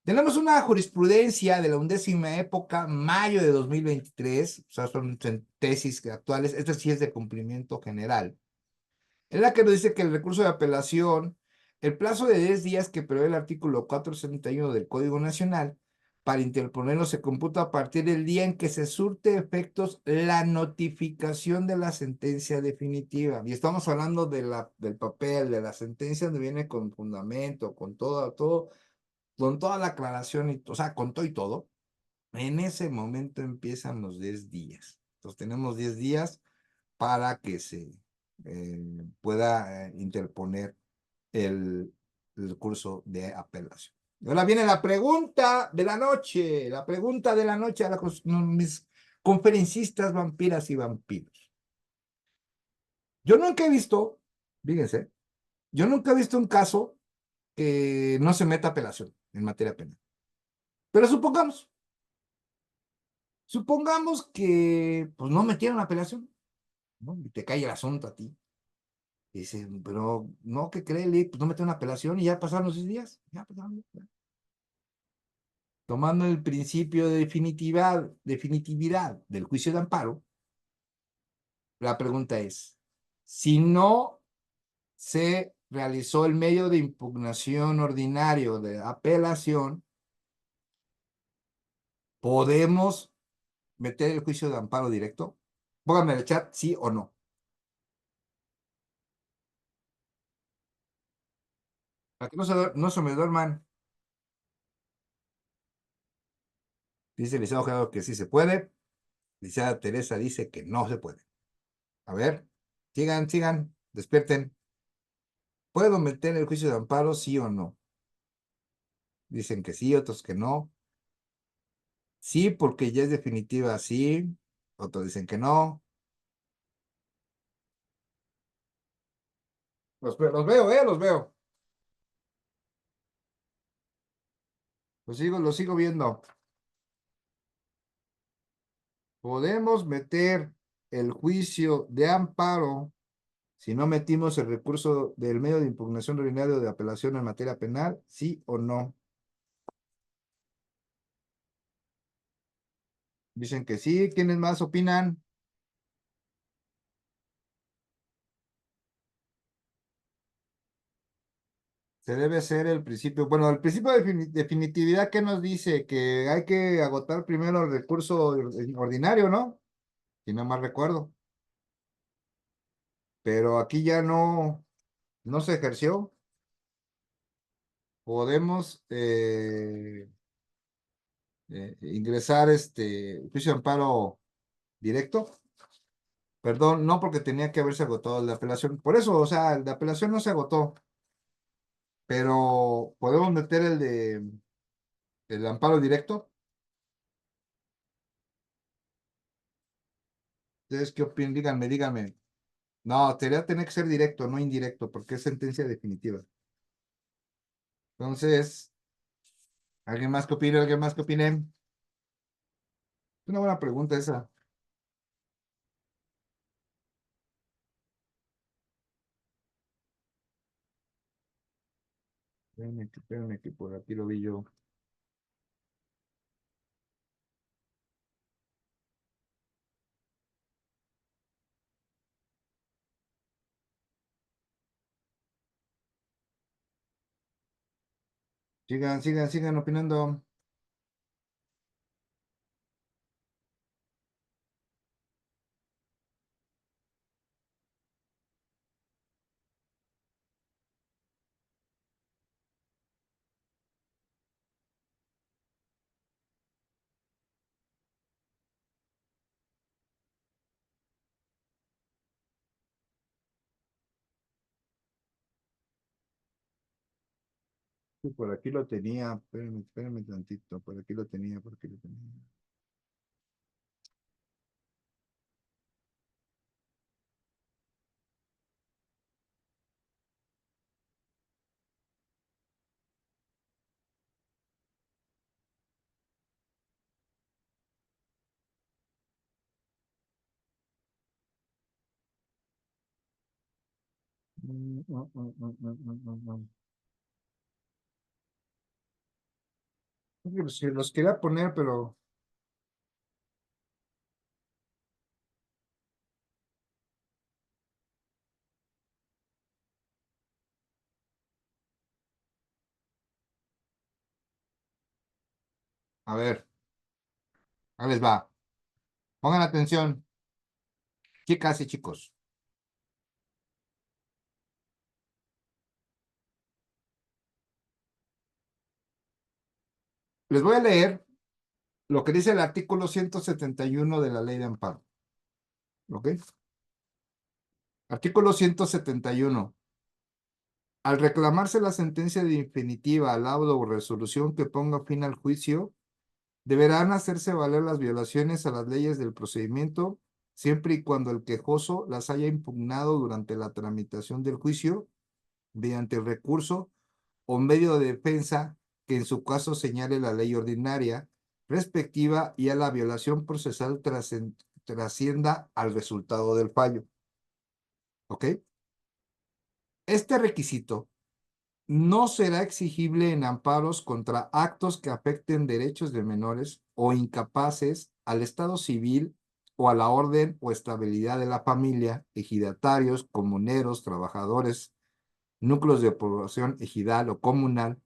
Tenemos una jurisprudencia de la 11ª época, mayo de 2023, o sea, son tesis actuales, esta sí es de cumplimiento general. Es la que nos dice que el recurso de apelación, el plazo de 10 días que prevé el artículo 471 del Código Nacional para interponerlo se computa a partir del día en que se surte efectos la notificación de la sentencia definitiva. Y estamos hablando del papel, de la sentencia donde viene con fundamento, con con toda la aclaración, o sea, con todo y todo. En ese momento empiezan los 10 días. Entonces tenemos 10 días para que se pueda interponer el curso de apelación. Y ahora viene la pregunta de la noche, a mis conferencistas vampiras y vampiros. Yo nunca he visto, fíjense, yo nunca he visto un caso que no se meta apelación en materia penal. Pero supongamos que pues no metieron apelación, ¿no? Y te cae el asunto a ti. Y dice, pero no, ¿qué cree? Pues no metió una apelación y ya pasaron los 6 días. Ya pasaron. Ya. Tomando el principio de definitividad del juicio de amparo, la pregunta es, si no se realizó el medio de impugnación ordinario de apelación, ¿podemos meter el juicio de amparo directo? Pónganme en el chat, sí o no. Para que no se me duerman. Dice el licenciado Gerardo que sí se puede. Licenciada Teresa dice que no se puede. A ver, sigan, despierten. ¿Puedo meter el juicio de amparo, sí o no? Dicen que sí, otros que no. Sí, porque ya es definitiva, sí. Otros dicen que no. Los veo, los veo. Los sigo viendo. Podemos meter el juicio de amparo si no metimos el recurso del medio de impugnación ordinario de apelación en materia penal, sí o no. Dicen que sí. ¿Quiénes más opinan? Se debe ser el principio. Bueno, el principio de definitividad, ¿qué nos dice? Que hay que agotar primero el recurso ordinario, ¿no? Si no mal recuerdo. Pero aquí ya no se ejerció. Podemos ingresar este juicio de amparo directo. Perdón, no porque tenía que haberse agotado el de apelación. Por eso, o sea, el de apelación no se agotó, pero podemos meter el amparo directo. ¿Ustedes qué opinan? Díganme. No, tener que ser directo, no indirecto, porque es sentencia definitiva. Entonces, ¿alguien más que opine? ¿Alguien más que opine? Es una buena pregunta esa. Espérenme que por aquí lo vi yo. Sigan opinando. Sí, por aquí lo tenía. Espérenme tantito. Por aquí lo tenía, por aquí lo tenía. Mm, mm, mm, mm, mm, mm, mm. Es que los quería poner, pero a ver, ahí les va. Pongan atención, chicas y chicos. Les voy a leer lo que dice el artículo 171 de la Ley de Amparo. ¿Ok? Artículo 171. Al reclamarse la sentencia definitiva, laudo o resolución que ponga fin al juicio, deberán hacerse valer las violaciones a las leyes del procedimiento, siempre y cuando el quejoso las haya impugnado durante la tramitación del juicio, mediante el recurso o medio de defensa que en su caso señale la ley ordinaria respectiva y a la violación procesal trascienda al resultado del fallo. ¿Ok? Este requisito no será exigible en amparos contra actos que afecten derechos de menores o incapaces al estado civil o a la orden o estabilidad de la familia, ejidatarios, comuneros, trabajadores, núcleos de población ejidal o comunal,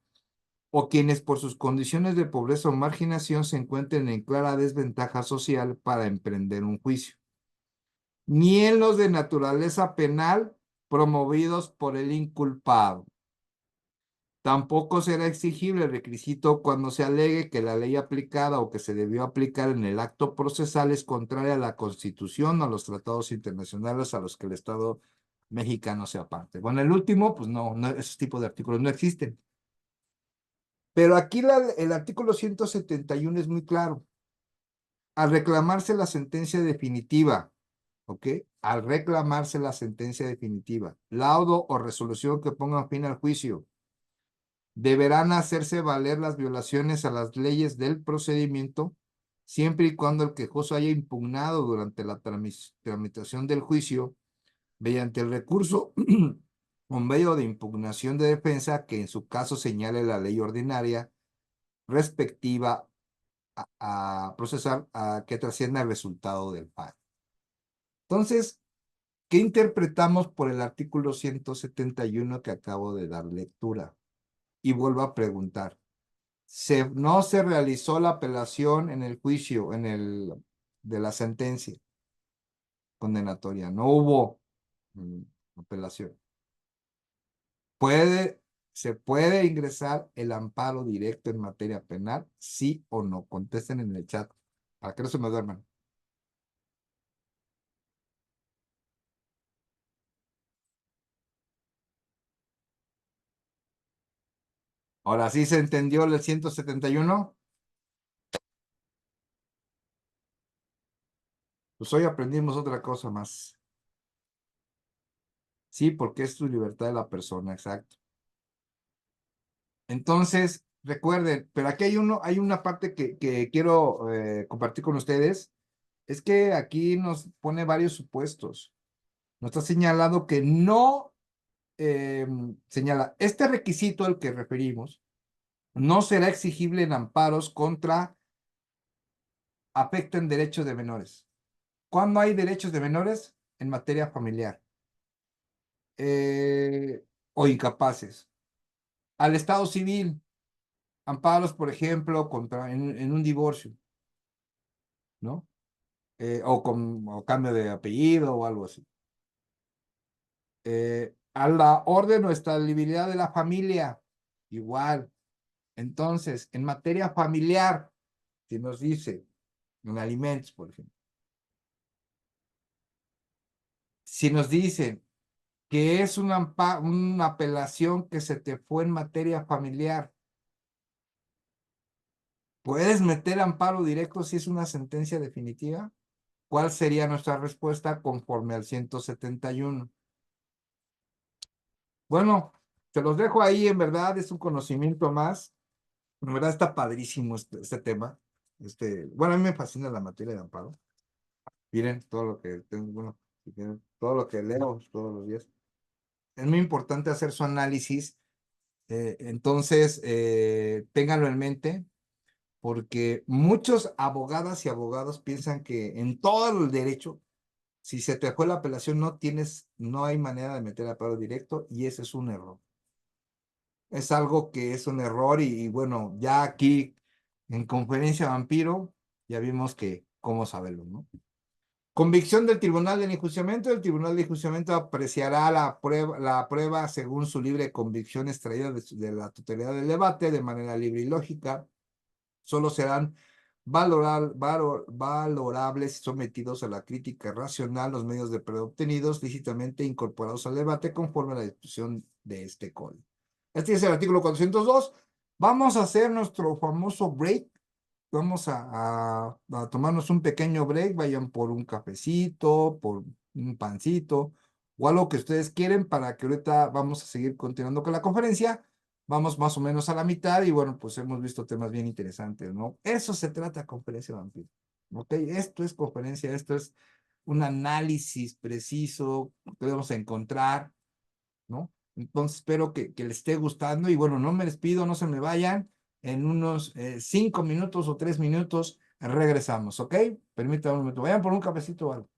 o quienes por sus condiciones de pobreza o marginación se encuentren en clara desventaja social para emprender un juicio, ni en los de naturaleza penal promovidos por el inculpado. Tampoco será exigible el requisito cuando se alegue que la ley aplicada o que se debió aplicar en el acto procesal es contraria a la Constitución o a los tratados internacionales a los que el Estado mexicano sea parte. Bueno, el último, pues no, esos tipos de artículos no existen. Pero aquí el artículo 171 es muy claro. Al reclamarse la sentencia definitiva, ¿ok? Al reclamarse la sentencia definitiva, laudo o resolución que ponga fin al juicio, deberán hacerse valer las violaciones a las leyes del procedimiento, siempre y cuando el quejoso haya impugnado durante la tramitación del juicio, mediante el recurso o medio de impugnación de defensa que en su caso señale la ley ordinaria respectiva a procesar a que trascienda el resultado del fallo. Entonces, ¿qué interpretamos por el artículo 171 que acabo de dar lectura? Y vuelvo a preguntar. No se realizó la apelación en el juicio, de la sentencia condenatoria. No hubo mm, apelación. ¿Se puede ingresar el amparo directo en materia penal? ¿Sí o no? Contesten en el chat, para que no se me duerman. Ahora sí se entendió el 171. Pues hoy aprendimos otra cosa más. Sí, porque es tu libertad de la persona, exacto. Entonces, recuerden, pero aquí hay una parte que quiero compartir con ustedes. Es que aquí nos pone varios supuestos. Nos está señalado que no señala, este requisito al que referimos no será exigible en amparos contra afecten derechos de menores. ¿Cuándo hay derechos de menores? En materia familiar o incapaces. Al Estado civil, amparos, por ejemplo, en un divorcio, ¿no? O cambio de apellido o algo así. A la orden o estabilidad de la familia, igual. Entonces, en materia familiar, si nos dice, en alimentos, por ejemplo, si nos dicen que es una apelación que se te fue en materia familiar, ¿puedes meter amparo directo si es una sentencia definitiva? ¿Cuál sería nuestra respuesta conforme al 171? Bueno, se los dejo ahí, en verdad, es un conocimiento más. En verdad está padrísimo este tema. Bueno, a mí me fascina la materia de amparo. Miren todo lo que tengo, bueno, todo lo que leo todos los días. Es muy importante hacer su análisis. Entonces, ténganlo en mente, porque muchos abogadas y abogados piensan que en todo el derecho, si se te fue la apelación, no hay manera de meter amparo directo, y ese es un error. Es algo que es un error y bueno, ya aquí en Conferencia Vampiro ya vimos que cómo saberlo, ¿no? Convicción del Tribunal de Enjuiciamiento. El Tribunal de Enjuiciamiento apreciará la prueba según su libre convicción extraída de la totalidad del debate de manera libre y lógica. Solo serán valorables y sometidos a la crítica racional los medios de prueba obtenidos lícitamente incorporados al debate conforme a la disposición de este código. Este es el artículo 402. Vamos a hacer nuestro famoso break. Vamos a tomarnos un pequeño break. Vayan por un cafecito, por un pancito o algo que ustedes quieren para que ahorita vamos a seguir continuando con la conferencia. Vamos más o menos a la mitad y bueno, pues hemos visto temas bien interesantes, ¿no? Eso se trata Conferencia Vampiro. ¿Ok? Esto es conferencia, esto es un análisis preciso que debemos encontrar, ¿no? Entonces espero que les esté gustando y bueno, no me despido, no se me vayan. En unos 5 minutos o 3 minutos regresamos, ¿ok? Permítanme un momento, vayan por un cafecito o algo.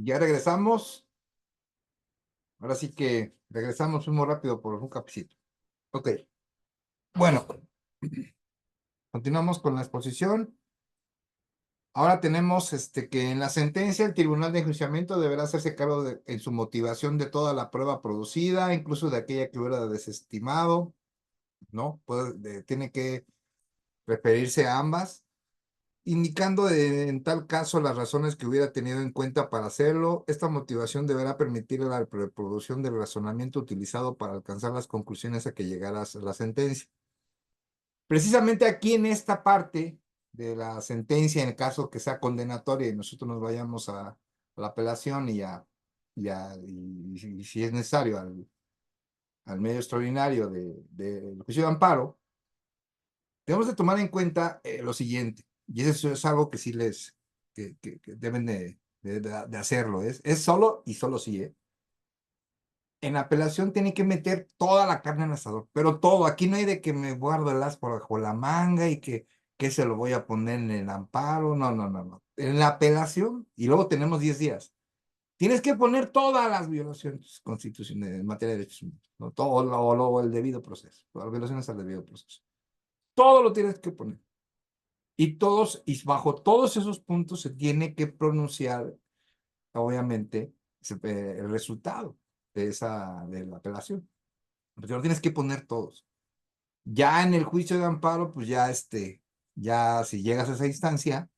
Ya regresamos. Ahora sí que regresamos muy rápido por un cafecito. Ok. Bueno, continuamos con la exposición. Ahora tenemos que en la sentencia el tribunal de enjuiciamiento deberá hacerse cargo en su motivación de toda la prueba producida, incluso de aquella que hubiera desestimado, ¿no? Tiene que referirse a ambas, indicando en tal caso las razones que hubiera tenido en cuenta para hacerlo. Esta motivación deberá permitir la reproducción del razonamiento utilizado para alcanzar las conclusiones a que llegara la sentencia. Precisamente aquí en esta parte de la sentencia, en el caso que sea condenatoria y nosotros nos vayamos a la apelación y si es necesario al medio extraordinario del juicio de amparo, tenemos de tomar en cuenta lo siguiente, y eso es algo que sí que deben de hacerlo, es solo y solo sí, En apelación tiene que meter toda la carne en el asador, pero todo, aquí no hay de que me guardo el as por bajo la manga y que se lo voy a poner en el amparo, no, no, no, no. En la apelación, y luego tenemos 10 días, tienes que poner todas las violaciones constitucionales en materia de derechos humanos, ¿no? Todo el debido proceso, las violaciones al debido proceso. Todo lo tienes que poner. Y bajo todos esos puntos se tiene que pronunciar, obviamente, el resultado de la apelación. Pero lo tienes que poner todos. Ya en el juicio de amparo, pues ya si llegas a esa instancia,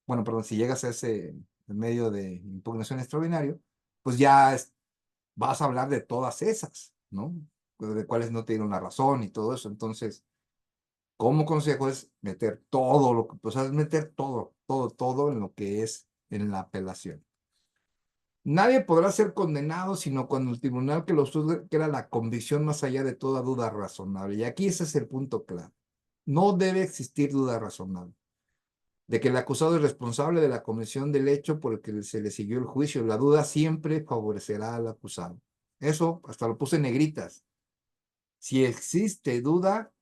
bueno, perdón, si llegas a ese medio de impugnación extraordinario, pues vas a hablar de todas esas, ¿no? De cuáles no te dieron la razón y todo eso. Entonces, como consejo es meter todo lo que, pues, es meter todo, todo, todo en lo que es en la apelación. Nadie podrá ser condenado sino cuando el tribunal que lo juzgue quiera la convicción más allá de toda duda razonable. Y aquí ese es el punto clave. No debe existir duda razonable de que el acusado es responsable de la comisión del hecho por el que se le siguió el juicio. La duda siempre favorecerá al acusado. Eso hasta lo puse en negritas. Si existe duda,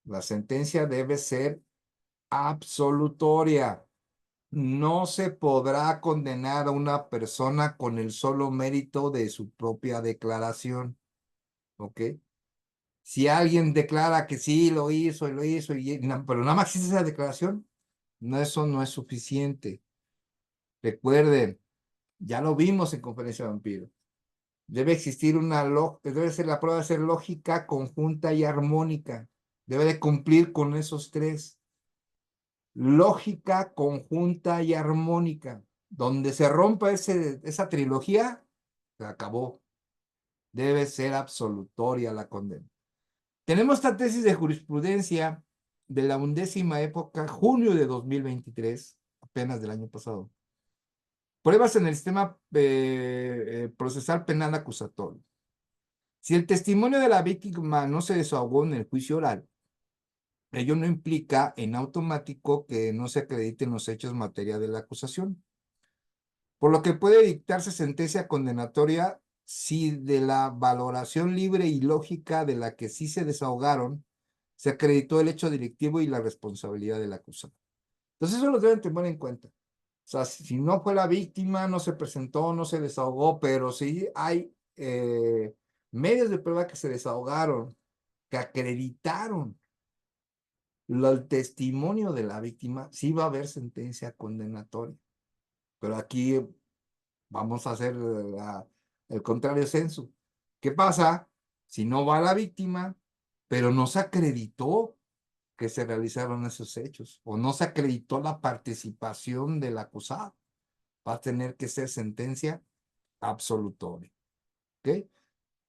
la sentencia debe ser absolutoria. No se podrá condenar a una persona con el solo mérito de su propia declaración, ¿ok? Si alguien declara que sí, lo hizo, pero nada más existe esa declaración, no, eso no es suficiente. Recuerden, ya lo vimos en Conferencia de Vampiro. La prueba de ser lógica, conjunta y armónica. Debe de cumplir con esos tres. Lógica, conjunta y armónica. Donde se rompa esa trilogía, se acabó. Debe ser absolutoria la condena. Tenemos esta tesis de jurisprudencia de la 11ª época, junio de 2023, apenas del año pasado. Pruebas en el sistema procesal penal acusatorio. Si el testimonio de la víctima no se desahogó en el juicio oral, ello no implica en automático que no se acrediten los hechos en materia de la acusación, por lo que puede dictarse sentencia condenatoria si de la valoración libre y lógica de la que sí se desahogaron se acreditó el hecho delictivo y la responsabilidad del acusado. Entonces eso lo deben tener en cuenta. O sea, si no fue la víctima, no se presentó, no se desahogó, pero sí hay medios de prueba que se desahogaron, que acreditaron el testimonio de la víctima, sí va a haber sentencia condenatoria. Pero aquí vamos a hacer el contrario censo. ¿Qué pasa si no va la víctima, pero no se acreditó que se realizaron esos hechos o no se acreditó la participación del acusado? Va a tener que ser sentencia absolutoria. ¿Ok?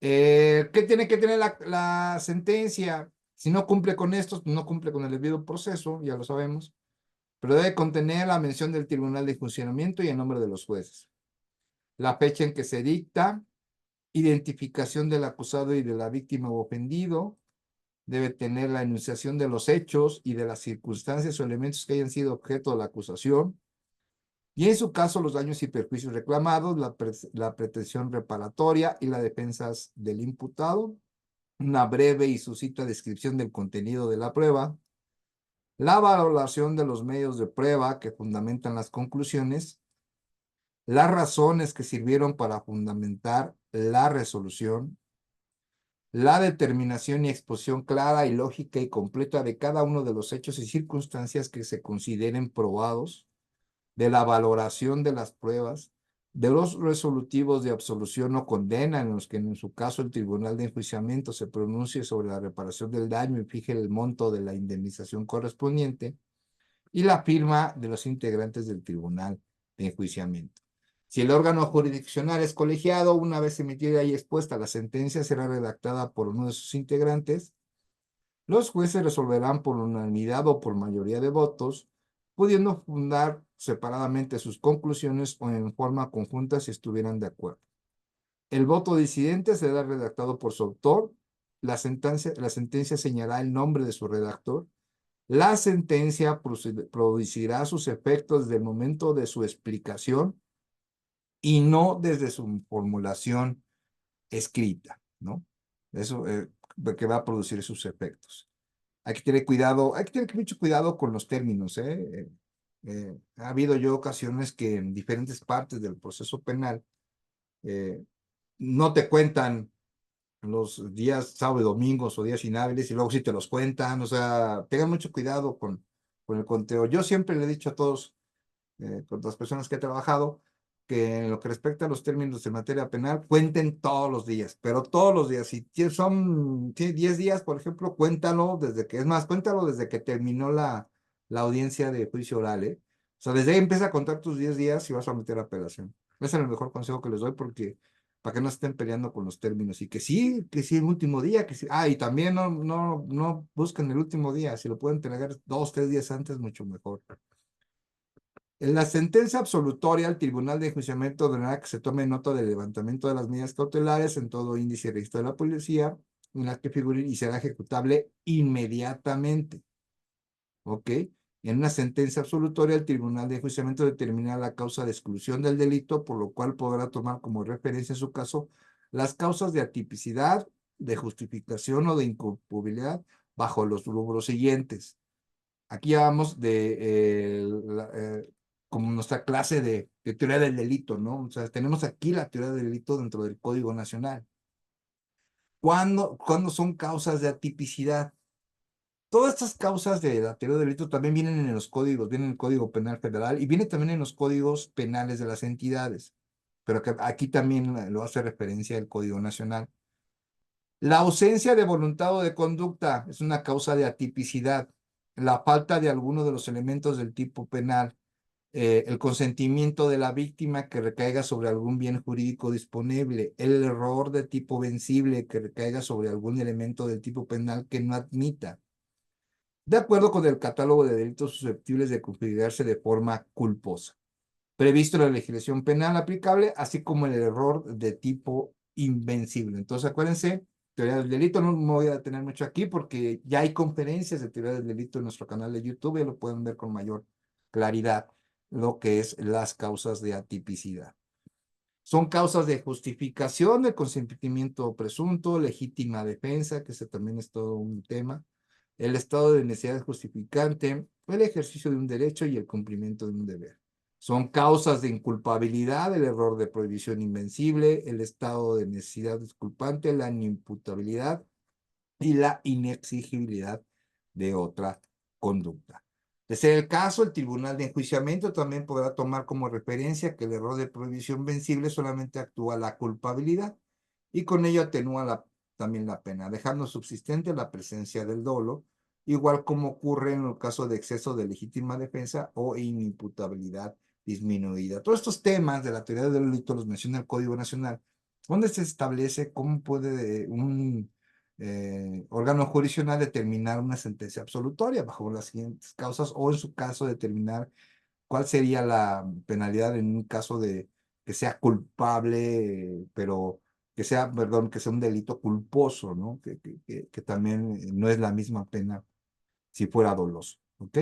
¿Qué tiene que tener la sentencia? Si no cumple con esto, no cumple con el debido proceso, ya lo sabemos, pero debe contener la mención del tribunal de funcionamiento y el nombre de los jueces, la fecha en que se dicta, identificación del acusado y de la víctima o ofendido, debe tener la enunciación de los hechos y de las circunstancias o elementos que hayan sido objeto de la acusación, y en su caso los daños y perjuicios reclamados, la pretensión reparatoria y las defensas del imputado, una breve y suscita descripción del contenido de la prueba, la valoración de los medios de prueba que fundamentan las conclusiones las razones que sirvieron para fundamentar la resolución, la determinación y exposición clara y lógica y completa de cada uno de los hechos y circunstancias que se consideren probados, de la valoración de las pruebas, de los resolutivos de absolución o condena en los que en su caso el tribunal de enjuiciamiento se pronuncie sobre la reparación del daño y fije el monto de la indemnización correspondiente, y la firma de los integrantes del tribunal de enjuiciamiento. Si el órgano jurisdiccional es colegiado, una vez emitida y expuesta la sentencia, será redactada por uno de sus integrantes. Los jueces resolverán por unanimidad o por mayoría de votos, pudiendo fundar separadamente sus conclusiones o en forma conjunta si estuvieran de acuerdo. El voto disidente será redactado por su autor. La sentencia señalará el nombre de su redactor. La sentencia producirá sus efectos desde el momento de su explicación y no desde su formulación escrita, ¿no? Eso que va a producir sus efectos. Hay que tener cuidado, hay que tener mucho cuidado con los términos, ¿eh? Ha habido yo ocasiones que en diferentes partes del proceso penal eh, no te cuentan los días sábado y domingos o días inhábiles y luego sí te los cuentan, o sea, tengan mucho cuidado con el conteo. Yo siempre le he dicho a todos, con las personas que he trabajado, que en lo que respecta a los términos de materia penal, cuenten todos los días, pero todos los días. Si son 10 días, por ejemplo, cuéntalo desde que, es más, cuéntalo desde que terminó la audiencia de juicio oral, ¿eh? O sea, desde ahí empieza a contar tus 10 días y vas a meter apelación. Ese es el mejor consejo que les doy porque para que no estén peleando con los términos y que sí, el último día, que sí. Ah, y también no busquen el último día, si lo pueden entregar 2, 3 días antes, mucho mejor. En la sentencia absolutoria, el Tribunal de Enjuiciamiento ordenará que se tome nota del levantamiento de las medidas cautelares en todo índice y registro de la policía, en las que figuren y será ejecutable inmediatamente. ¿Ok? En una sentencia absolutoria, el Tribunal de Enjuiciamiento determinará la causa de exclusión del delito, por lo cual podrá tomar como referencia en su caso las causas de atipicidad, de justificación o de inculpabilidad bajo los rubros siguientes. Aquí ya vamos como nuestra clase de teoría del delito, ¿no? O sea, tenemos aquí la teoría del delito dentro del Código Nacional. ¿Cuándo son causas de atipicidad? Todas estas causas de la teoría del delito también vienen en los códigos, vienen en el Código Penal Federal y viene también en los códigos penales de las entidades, pero que aquí también lo hace referencia el Código Nacional. La ausencia de voluntad o de conducta es una causa de atipicidad. La falta de alguno de los elementos del tipo penal, el consentimiento de la víctima que recaiga sobre algún bien jurídico disponible, el error de tipo vencible que recaiga sobre algún elemento del tipo penal que no admita, de acuerdo con el catálogo de delitos susceptibles de configurarse de forma culposa, previsto en la legislación penal aplicable, así como el error de tipo invencible. Entonces, acuérdense, teoría del delito, no me voy a detener mucho aquí porque ya hay conferencias de teoría del delito en nuestro canal de YouTube, ya lo pueden ver con mayor claridad, lo que es las causas de atipicidad. Son causas de justificación del consentimiento presunto, legítima defensa, que ese también es todo un tema, el estado de necesidad justificante, el ejercicio de un derecho y el cumplimiento de un deber. Son causas de inculpabilidad, el error de prohibición invencible, el estado de necesidad disculpante, la inimputabilidad y la inexigibilidad de otra conducta. De ser el caso, el Tribunal de Enjuiciamiento también podrá tomar como referencia que el error de prohibición vencible solamente actúa la culpabilidad y con ello atenúa también la pena, dejando subsistente la presencia del dolo, igual como ocurre en el caso de exceso de legítima defensa o inimputabilidad disminuida. Todos estos temas de la teoría del delito los menciona el Código Nacional, donde se establece cómo puede un órgano jurisdiccional determinar una sentencia absolutoria bajo las siguientes causas o en su caso determinar cuál sería la penalidad en un caso de que sea culpable, pero que sea, perdón, que sea un delito culposo, ¿no? Que también no es la misma pena si fuera doloso, ¿ok?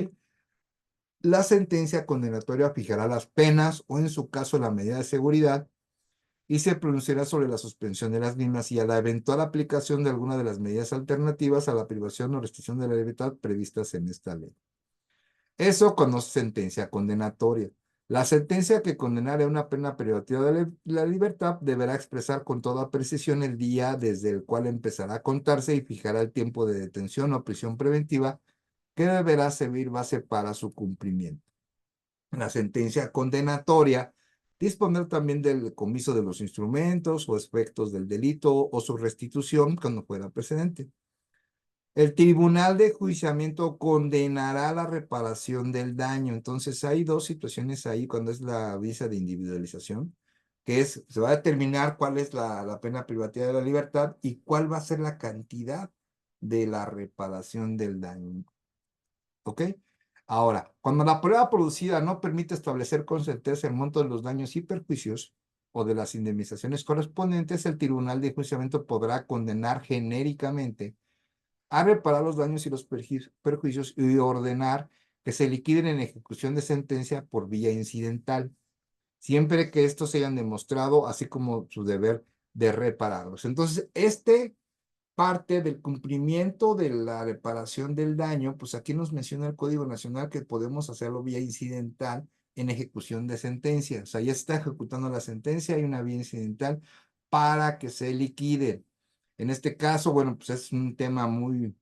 La sentencia condenatoria fijará las penas o en su caso la medida de seguridad y se pronunciará sobre la suspensión de las mismas y a la eventual aplicación de alguna de las medidas alternativas a la privación o restricción de la libertad previstas en esta ley. Eso cuando es sentencia condenatoria. La sentencia que condenare a una pena privativa de la libertad deberá expresar con toda precisión el día desde el cual empezará a contarse y fijará el tiempo de detención o prisión preventiva que deberá servir base para su cumplimiento. La sentencia condenatoria disponer también del decomiso de los instrumentos o efectos del delito o su restitución cuando fuera precedente. El tribunal de enjuiciamiento condenará la reparación del daño. Entonces hay dos situaciones ahí cuando es la visa de individualización, que es, se va a determinar cuál es la pena privativa de la libertad y cuál va a ser la cantidad de la reparación del daño. ¿Ok? Ahora, cuando la prueba producida no permite establecer con certeza el monto de los daños y perjuicios o de las indemnizaciones correspondientes, el tribunal de enjuiciamiento podrá condenar genéricamente a reparar los daños y los perjuicios y ordenar que se liquiden en ejecución de sentencia por vía incidental, siempre que estos se hayan demostrado, así como su deber de repararlos. Entonces, parte del cumplimiento de la reparación del daño, pues aquí nos menciona el Código Nacional que podemos hacerlo vía incidental en ejecución de sentencia. O sea, ya está ejecutando la sentencia, hay una vía incidental para que se liquide. En este caso, bueno, pues es un tema muy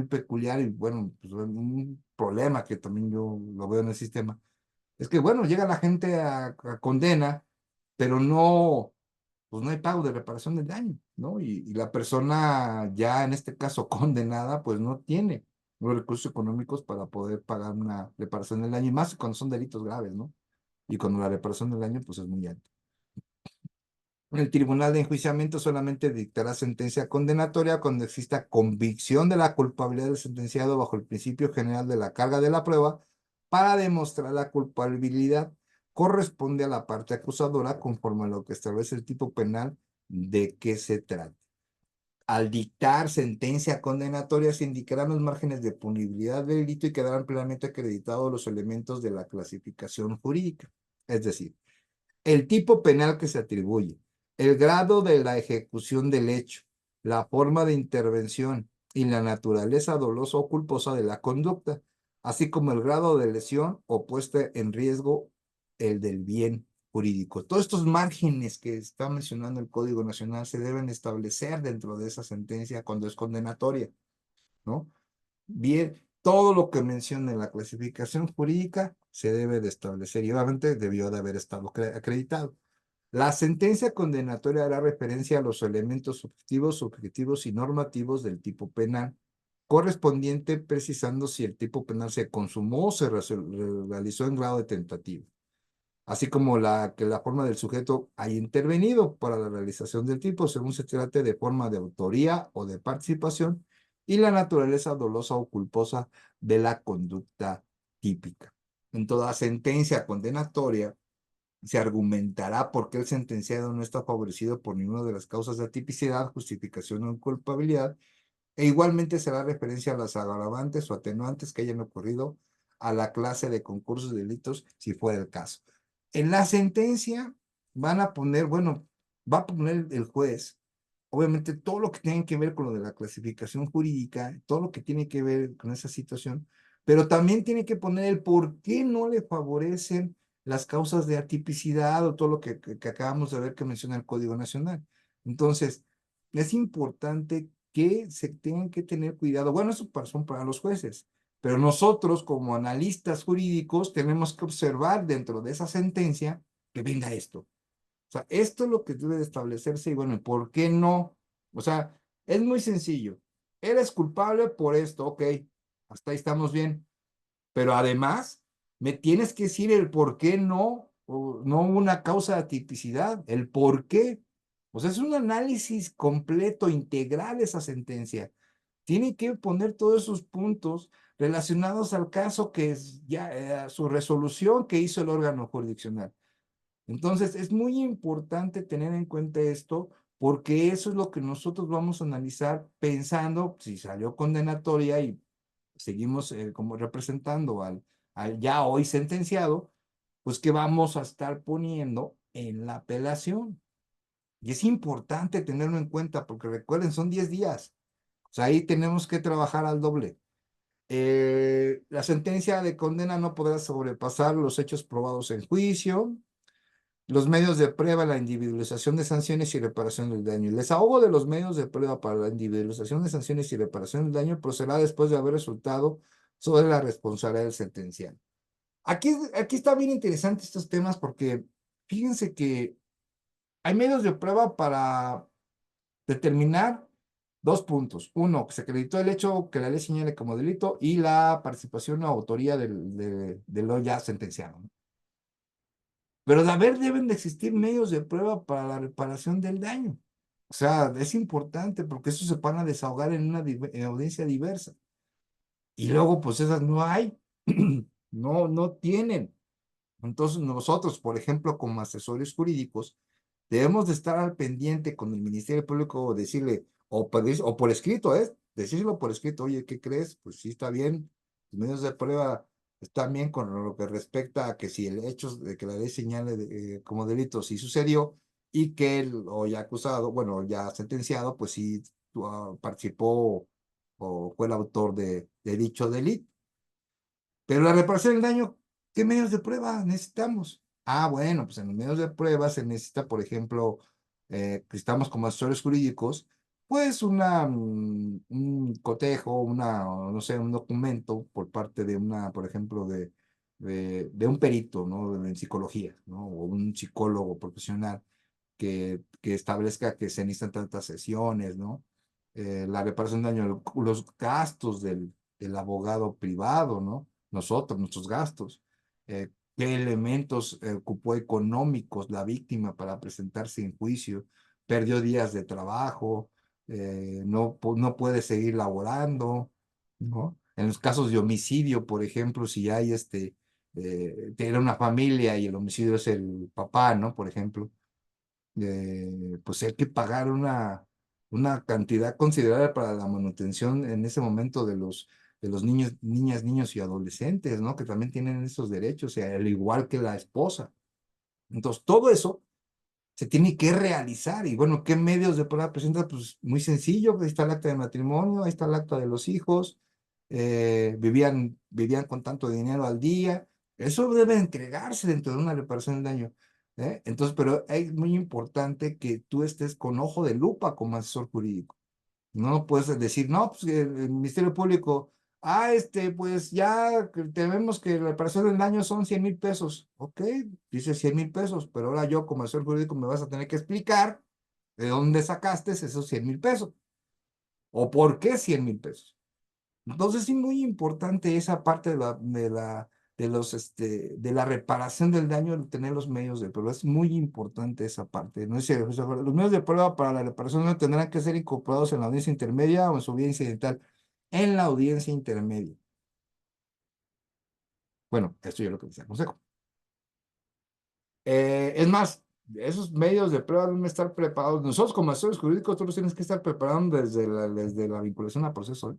peculiar y bueno, pues un problema que también yo lo veo en el sistema. Es que, bueno, llega la gente a condena, pero no, pues no hay pago de reparación del daño, ¿no? Y la persona ya en este caso condenada, pues no tiene los recursos económicos para poder pagar una reparación del daño, y más cuando son delitos graves, ¿no? Y cuando la reparación del daño, pues es muy alta. El tribunal de enjuiciamiento solamente dictará sentencia condenatoria cuando exista convicción de la culpabilidad del sentenciado bajo el principio general de la carga de la prueba para demostrar la culpabilidad corresponde a la parte acusadora conforme a lo que establece el tipo penal de qué se trata. Al dictar sentencia condenatoria se indicarán los márgenes de punibilidad del delito y quedarán plenamente acreditados los elementos de la clasificación jurídica. Es decir, el tipo penal que se atribuye, el grado de la ejecución del hecho, la forma de intervención y la naturaleza dolosa o culposa de la conducta, así como el grado de lesión o puesta en riesgo el del bien jurídico. Todos estos márgenes que está mencionando el Código Nacional se deben establecer dentro de esa sentencia cuando es condenatoria, ¿no? Bien, todo lo que menciona en la clasificación jurídica se debe de establecer y obviamente debió de haber estado acreditado. La sentencia condenatoria hará referencia a los elementos objetivos, subjetivos y normativos del tipo penal, correspondiente precisando si el tipo penal se consumó o se realizó en grado de tentativa, así como que la forma del sujeto haya intervenido para la realización del tipo, según se trate de forma de autoría o de participación, y la naturaleza dolosa o culposa de la conducta típica. En toda sentencia condenatoria se argumentará por qué el sentenciado no está favorecido por ninguna de las causas de atipicidad, justificación o culpabilidad, e igualmente se hará referencia a las agravantes o atenuantes que hayan ocurrido a la clase de concursos de delitos, si fuera el caso. En la sentencia van a poner, bueno, va a poner el juez, obviamente todo lo que tiene que ver con lo de la clasificación jurídica, todo lo que tiene que ver con esa situación, pero también tiene que poner el por qué no le favorecen las causas de atipicidad o todo lo que acabamos de ver que menciona el Código Nacional. Entonces, es importante que se tengan que tener cuidado. Bueno, eso son para los jueces, pero nosotros como analistas jurídicos tenemos que observar dentro de esa sentencia que venga esto. O sea, esto es lo que debe de establecerse y bueno, ¿por qué no? O sea, es muy sencillo. Eres culpable por esto, ok, hasta ahí estamos bien. Pero además, me tienes que decir el por qué no, o no una causa de tipicidad, el por qué. O sea, es un análisis completo, integral esa sentencia. Tiene que poner todos esos puntos relacionados al caso que es ya su resolución que hizo el órgano jurisdiccional. Entonces, es muy importante tener en cuenta esto porque eso es lo que nosotros vamos a analizar pensando si salió condenatoria y seguimos como representando al ya hoy sentenciado, pues que vamos a estar poniendo en la apelación. Y es importante tenerlo en cuenta porque recuerden, son 10 días. O sea, ahí tenemos que trabajar al doble. la sentencia de condena no podrá sobrepasar los hechos probados en juicio, los medios de prueba, la individualización de sanciones y reparación del daño. El desahogo de los medios de prueba para la individualización de sanciones y reparación del daño procederá después de haber resultado sobre la responsabilidad del sentenciado. Aquí está bien interesante estos temas porque fíjense que hay medios de prueba para determinar dos puntos. Uno, que se acreditó el hecho que la ley señale como delito y la participación o autoría de lo ya sentenciado, ¿no? Pero de haber deben de existir medios de prueba para la reparación del daño. O sea, es importante porque eso se van a desahogar en una audiencia diversa. Y luego, pues esas no hay, no tienen. Entonces, nosotros, por ejemplo, como asesores jurídicos, debemos de estar al pendiente con el Ministerio Público, decirle, o por escrito, decírselo por escrito, oye, ¿qué crees? Pues sí está bien, los medios de prueba están bien con lo que respecta a que si el hecho de que la ley señale como delito sí sucedió y que el o ya acusado, bueno, ya sentenciado, pues sí participó o fue el autor de dicho delito. Pero la reparación del daño, ¿qué medios de prueba necesitamos? Ah, bueno, pues en los medios de prueba se necesita, por ejemplo, que estamos como asesores jurídicos, pues un cotejo, no sé, un documento por parte de por ejemplo, de un perito, ¿no? En psicología, ¿no? O un psicólogo profesional que establezca que se necesitan tantas sesiones, ¿no? La reparación de daño, los gastos del abogado privado, ¿no? Nosotros, nuestros gastos, qué elementos ocupó económicos la víctima para presentarse en juicio, perdió días de trabajo, no puede seguir laborando, ¿no? En los casos de homicidio, por ejemplo, si hay tiene una familia y el homicidio es el papá, ¿no? Por ejemplo, pues hay que pagar una cantidad considerable para la manutención en ese momento de los niños, niñas, niños y adolescentes, ¿no? Que también tienen esos derechos, o sea, al igual que la esposa. Entonces, todo eso se tiene que realizar. Y bueno, ¿qué medios de prueba presenta? Pues muy sencillo, ahí está el acta de matrimonio, ahí está el acta de los hijos, vivían con tanto dinero al día. Eso debe entregarse dentro de una reparación del daño. Entonces, pero es muy importante que tú estés con ojo de lupa como asesor jurídico. No puedes decir, no, pues el Ministerio Público, pues ya tenemos que la reparación del daño son 100,000 pesos. Ok, dice 100,000 pesos, pero ahora yo como asesor jurídico me vas a tener que explicar de dónde sacaste esos 100,000 pesos o por qué 100,000 pesos. Entonces, sí, muy importante esa parte de la reparación del daño, el tener los medios de prueba. Es muy importante esa parte, ¿no? Los medios de prueba para la reparación no tendrán que ser incorporados en la audiencia intermedia o en su audiencia incidental. En la audiencia intermedia. Bueno, esto es lo que les aconsejo. Es más, esos medios de prueba deben estar preparados. Nosotros como asesores jurídicos, todos tienes que estar preparando desde la vinculación a proceso, ¿eh?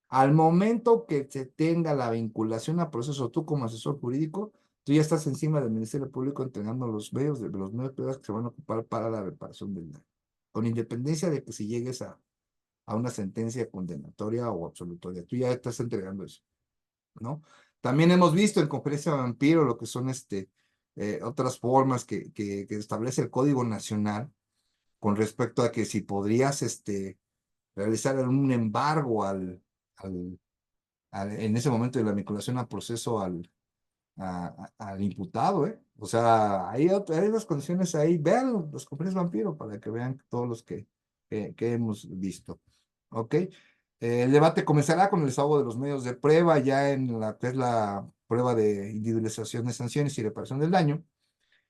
Al momento que se tenga la vinculación a proceso, tú como asesor jurídico, tú ya estás encima del Ministerio Público entregando los medios de pruebas que se van a ocupar para la reparación del daño, con independencia de que si llegues a una sentencia condenatoria o absolutoria, tú ya estás entregando eso, ¿no? También hemos visto en Conferencia Vampiro lo que son otras formas que establece el Código Nacional con respecto a que si podrías realizar un embargo al en ese momento de la vinculación a proceso al imputado, ¿eh? O sea, hay unas condiciones ahí, vean los Cómplices Vampiro para que vean todos los que hemos visto, ¿ok? El debate comenzará con el desahogo de los medios de prueba, ya en la que es la prueba de individualización de sanciones y reparación del daño.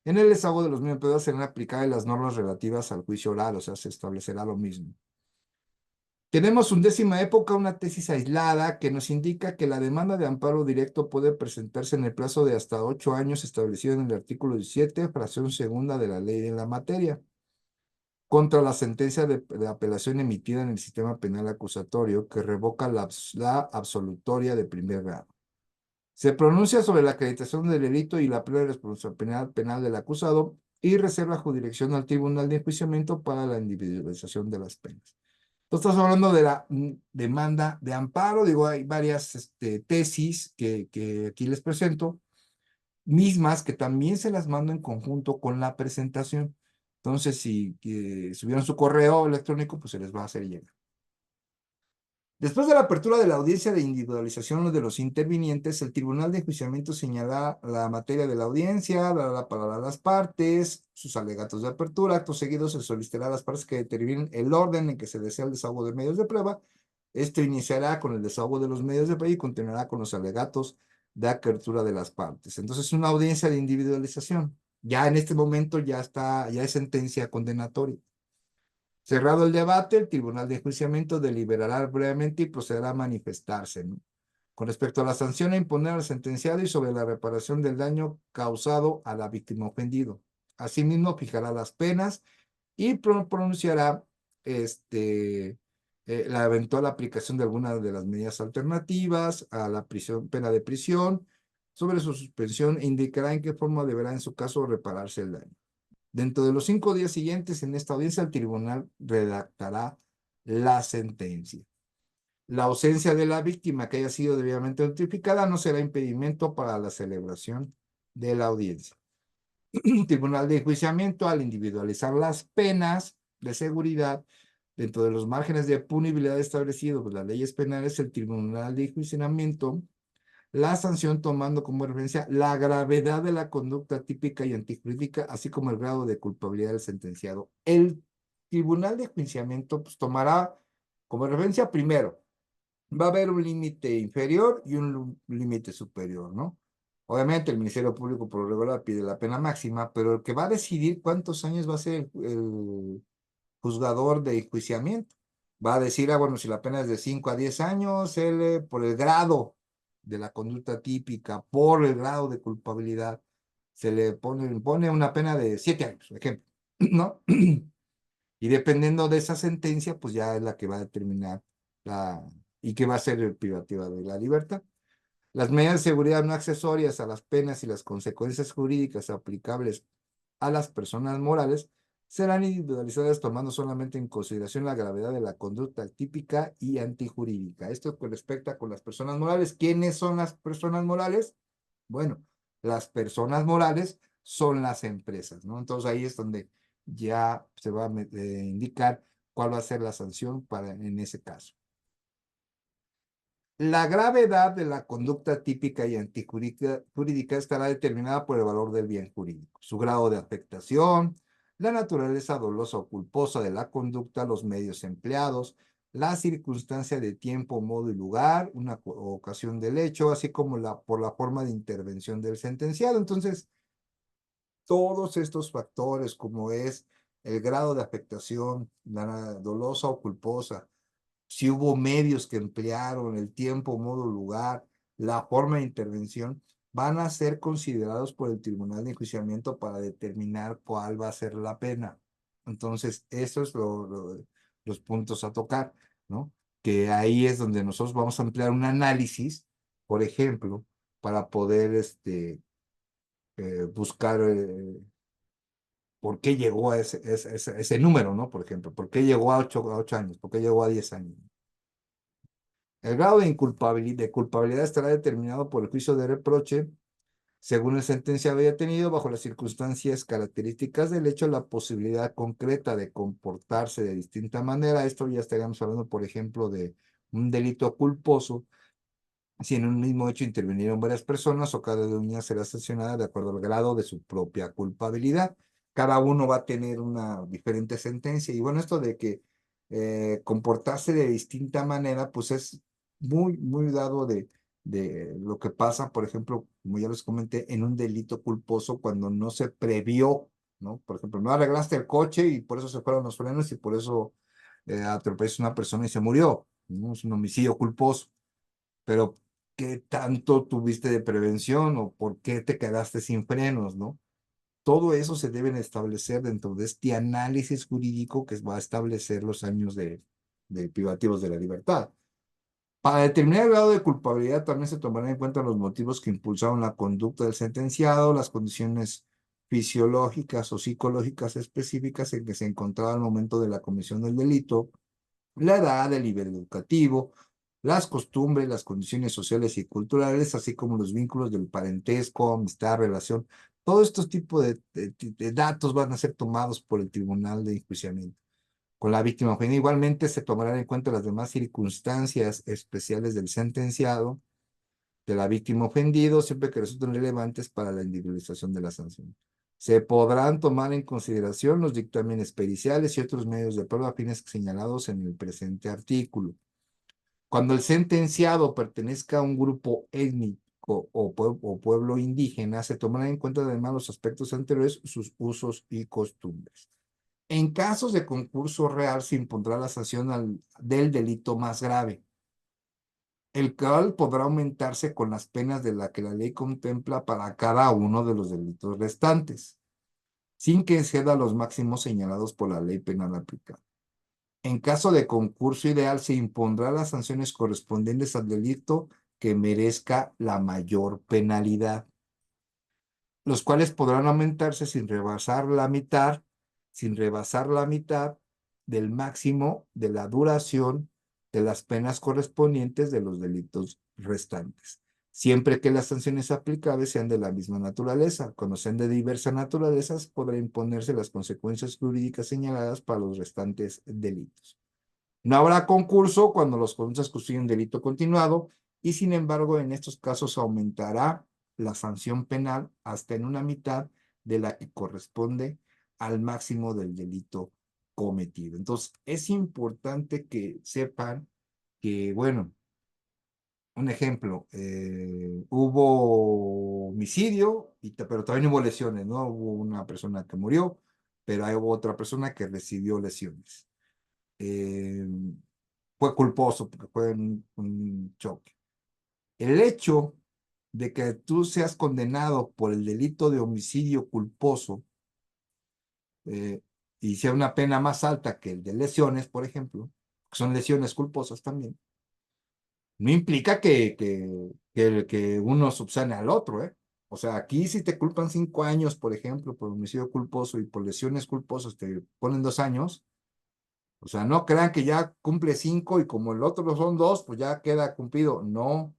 En el desahogo de los medios de prueba serán aplicadas las normas relativas al juicio oral, o sea, se establecerá lo mismo. Tenemos undécima época, una tesis aislada que nos indica que la demanda de amparo directo puede presentarse en el plazo de hasta 8 años establecido en el artículo 17, fracción segunda de la ley en la materia, contra la sentencia de apelación emitida en el sistema penal acusatorio que revoca la absolutoria de primer grado. Se pronuncia sobre la acreditación del delito y la plena responsabilidad penal del acusado y reserva jurisdicción al tribunal de enjuiciamiento para la individualización de las penas. Entonces, estamos hablando de la demanda de amparo. Digo, hay varias tesis que aquí les presento, mismas que también se las mando en conjunto con la presentación. Entonces, si subieron su correo electrónico, pues se les va a hacer llegar. Después de la apertura de la audiencia de individualización de los intervinientes, el Tribunal de Enjuiciamiento señala la materia de la audiencia, dará la palabra a las partes, sus alegatos de apertura. Acto seguido se solicitará a las partes que determinen el orden en que se desea el desahogo de medios de prueba. Esto iniciará con el desahogo de los medios de prueba y continuará con los alegatos de apertura de las partes. Entonces, una audiencia de individualización. Ya en este momento ya es sentencia condenatoria. Cerrado el debate, el Tribunal de Enjuiciamiento deliberará brevemente y procederá a manifestarse, ¿no? Con respecto a la sanción a imponer al sentenciado y sobre la reparación del daño causado a la víctima ofendido. Asimismo, fijará las penas y pronunciará la eventual aplicación de alguna de las medidas alternativas a la pena de prisión. Sobre su suspensión, indicará en qué forma deberá, en su caso, repararse el daño. Dentro de los 5 días siguientes en esta audiencia, el tribunal redactará la sentencia. La ausencia de la víctima que haya sido debidamente notificada no será impedimento para la celebración de la audiencia. El Tribunal de Enjuiciamiento, al individualizar las penas de seguridad dentro de los márgenes de punibilidad establecidos por las leyes penales, el Tribunal de Enjuiciamiento la sanción tomando como referencia la gravedad de la conducta típica y antijurídica, así como el grado de culpabilidad del sentenciado. El Tribunal de Enjuiciamiento pues, tomará como referencia primero, va a haber un límite inferior y un límite superior, ¿no? Obviamente el Ministerio Público por lo regular pide la pena máxima, pero el que va a decidir cuántos años va a ser el juzgador de enjuiciamiento. Va a decir, bueno, si la pena es de 5 a 10 años, él, por el grado de la conducta típica, por el grado de culpabilidad, se le pone una pena de 7 años, por ejemplo, ¿no? Y dependiendo de esa sentencia, pues ya es la que va a determinar y que va a ser privativa de la libertad. Las medidas de seguridad no accesorias a las penas y las consecuencias jurídicas aplicables a las personas morales serán individualizadas tomando solamente en consideración la gravedad de la conducta típica y antijurídica. Esto con respecto con las personas morales. ¿Quiénes son las personas morales? Bueno, las personas morales son las empresas, ¿no? Entonces ahí es donde ya se va a indicar cuál va a ser la sanción en ese caso. La gravedad de la conducta típica y antijurídica estará determinada por el valor del bien jurídico, su grado de afectación, la naturaleza dolosa o culposa de la conducta, los medios empleados, la circunstancia de tiempo, modo y lugar, una ocasión del hecho, así como por la forma de intervención del sentenciado. Entonces, todos estos factores, como es el grado de afectación, la dolosa o culposa, si hubo medios que emplearon, el tiempo, modo, lugar, la forma de intervención, van a ser considerados por el Tribunal de Enjuiciamiento para determinar cuál va a ser la pena. Entonces, esos es los puntos a tocar, ¿no? Que ahí es donde nosotros vamos a emplear un análisis, por ejemplo, para poder buscar por qué llegó a ese número, ¿no? Por ejemplo, por qué llegó a 8 años, por qué llegó a 10 años. El grado de culpabilidad estará determinado por el juicio de reproche, según el sentenciado haya tenido, bajo las circunstancias características del hecho, la posibilidad concreta de comportarse de distinta manera. Esto ya estaríamos hablando, por ejemplo, de un delito culposo, si en un mismo hecho intervinieron varias personas o cada una será sancionada de acuerdo al grado de su propia culpabilidad. Cada uno va a tener una diferente sentencia. Y bueno, esto de que comportarse de distinta manera, pues es muy dado de lo que pasa, por ejemplo, como ya les comenté, en un delito culposo cuando no se previó, ¿no? Por ejemplo, no arreglaste el coche y por eso se fueron los frenos y por eso atropellaste a una persona y se murió, ¿no? Es un homicidio culposo. Pero ¿qué tanto tuviste de prevención o por qué te quedaste sin frenos, no? Todo eso se deben establecer dentro de este análisis jurídico que va a establecer los años de privativos de la libertad. Para determinar el grado de culpabilidad también se tomarán en cuenta los motivos que impulsaron la conducta del sentenciado, las condiciones fisiológicas o psicológicas específicas en que se encontraba al momento de la comisión del delito, la edad, el nivel educativo, las costumbres, las condiciones sociales y culturales, así como los vínculos del parentesco, amistad, relación. Todos estos tipos de datos van a ser tomados por el Tribunal de Enjuiciamiento. Con la víctima ofendida, igualmente se tomarán en cuenta las demás circunstancias especiales del sentenciado, de la víctima ofendido, siempre que resulten relevantes para la individualización de la sanción. Se podrán tomar en consideración los dictámenes periciales y otros medios de prueba fines señalados en el presente artículo. Cuando el sentenciado pertenezca a un grupo étnico o pueblo indígena, se tomarán en cuenta además los aspectos anteriores, sus usos y costumbres. En casos de concurso real, se impondrá la sanción del delito más grave, el cual podrá aumentarse con las penas de la que la ley contempla para cada uno de los delitos restantes, sin que exceda los máximos señalados por la ley penal aplicada. En caso de concurso ideal, se impondrá las sanciones correspondientes al delito que merezca la mayor penalidad, los cuales podrán aumentarse sin rebasar la mitad del máximo de la duración de las penas correspondientes de los delitos restantes, siempre que las sanciones aplicables sean de la misma naturaleza. Cuando sean de diversas naturalezas, podrá imponerse las consecuencias jurídicas señaladas para los restantes delitos. No habrá concurso cuando los conductas constituyen delito continuado y, sin embargo, en estos casos aumentará la sanción penal hasta en una mitad de la que corresponde al máximo del delito cometido. Entonces, es importante que sepan que, bueno, un ejemplo, hubo homicidio, pero también hubo lesiones, ¿no? Hubo una persona que murió, pero hay otra persona que recibió lesiones. Eh, Fue culposo porque fue un choque. El hecho de que tú seas condenado por el delito de homicidio culposo eh, y sea una pena más alta que el de lesiones, por ejemplo, que son lesiones culposas también, no implica que uno subsane al otro, ¿eh? O sea, aquí si te culpan 5 años, por ejemplo, por homicidio culposo y por lesiones culposas te ponen 2 años. O sea, no crean que ya cumple 5 y como el otro son 2, pues ya queda cumplido. No,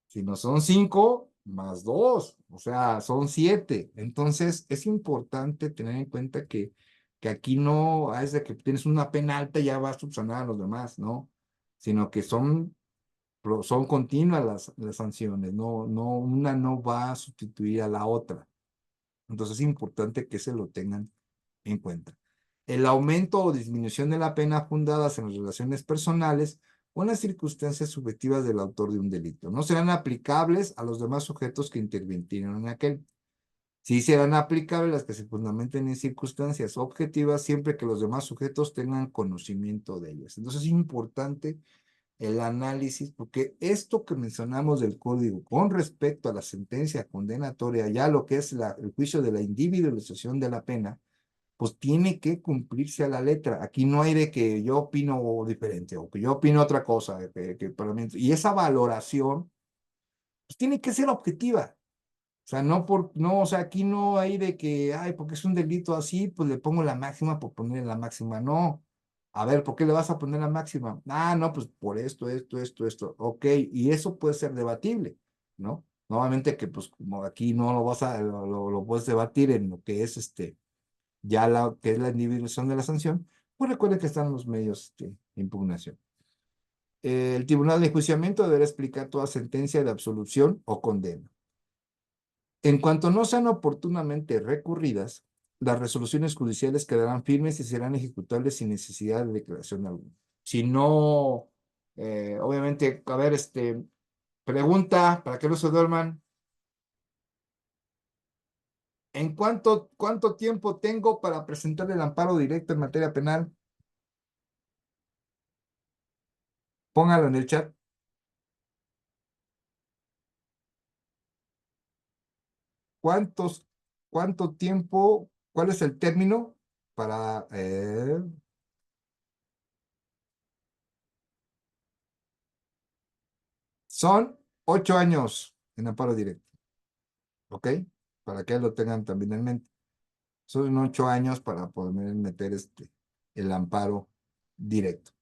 sino son 5 más 2, o sea, son 7. Entonces, es importante tener en cuenta que aquí no es de que tienes una pena alta y ya vas a subsanar a los demás, ¿no? Sino que son continuas las sanciones, no, una no va a sustituir a la otra. Entonces, es importante que se lo tengan en cuenta. El aumento o disminución de la pena fundadas en las relaciones personales o en las circunstancias subjetivas del autor de un delito no serán aplicables a los demás sujetos que intervinieron en aquel. Sí serán aplicables las que se fundamenten en circunstancias objetivas siempre que los demás sujetos tengan conocimiento de ellas. Entonces es importante el análisis, porque esto que mencionamos del código con respecto a la sentencia condenatoria, ya lo que es el juicio de la individualización de la pena, pues tiene que cumplirse a la letra. Aquí no hay de que yo opino diferente o que yo opino otra cosa, para mí, y esa valoración, pues tiene que ser objetiva. O sea, no, o sea, aquí no hay de que, ay, porque es un delito así, pues le pongo la máxima por ponerle la máxima. No. A ver, ¿por qué le vas a poner la máxima? Ah, no, pues por esto. Ok, y eso puede ser debatible, ¿no? Nuevamente que, pues, como aquí no lo puedes debatir en lo que es ya que es la individualización de la sanción, pues recuerden que están los medios de impugnación. El tribunal de enjuiciamiento deberá explicar toda sentencia de absolución o condena. En cuanto no sean oportunamente recurridas, las resoluciones judiciales quedarán firmes y serán ejecutables sin necesidad de declaración alguna. Si no, obviamente, a ver, pregunta para que no se duerman. ¿En cuánto tiempo tengo para presentar el amparo directo en materia penal? Póngalo en el chat. ¿Cuántos, cuánto tiempo, cuál es el término para... son 8 años en amparo directo, ¿ok? Para que lo tengan también en mente. Son 8 años para poder meter el amparo directo.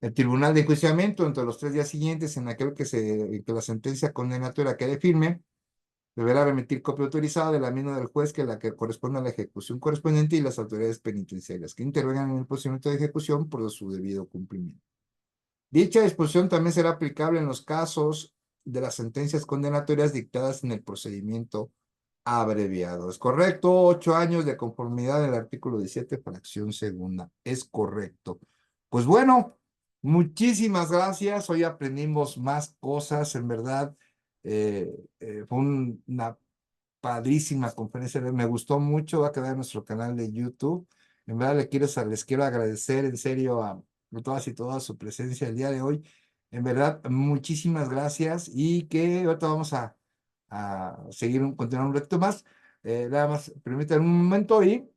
El tribunal de enjuiciamiento, entre los 3 días siguientes, en aquel que la sentencia condenatoria quede firme, deberá remitir copia autorizada de la misma del juez que la que corresponde a la ejecución correspondiente y las autoridades penitenciarias que intervengan en el procedimiento de ejecución por su debido cumplimiento. Dicha disposición también será aplicable en los casos de las sentencias condenatorias dictadas en el procedimiento abreviado. ¿Es correcto? 8 años de conformidad del artículo 17, fracción segunda. Es correcto. Pues bueno, muchísimas gracias. Hoy aprendimos más cosas, en verdad. Fue una padrísima conferencia. Me gustó mucho. Va a quedar en nuestro canal de YouTube. En verdad les quiero agradecer en serio a todas y todas su presencia el día de hoy. En verdad, muchísimas gracias y que ahorita vamos a seguir, continuar un reto más. Nada más, permítanme un momento y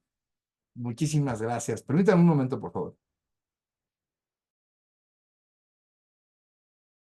muchísimas gracias. Permítanme un momento, por favor.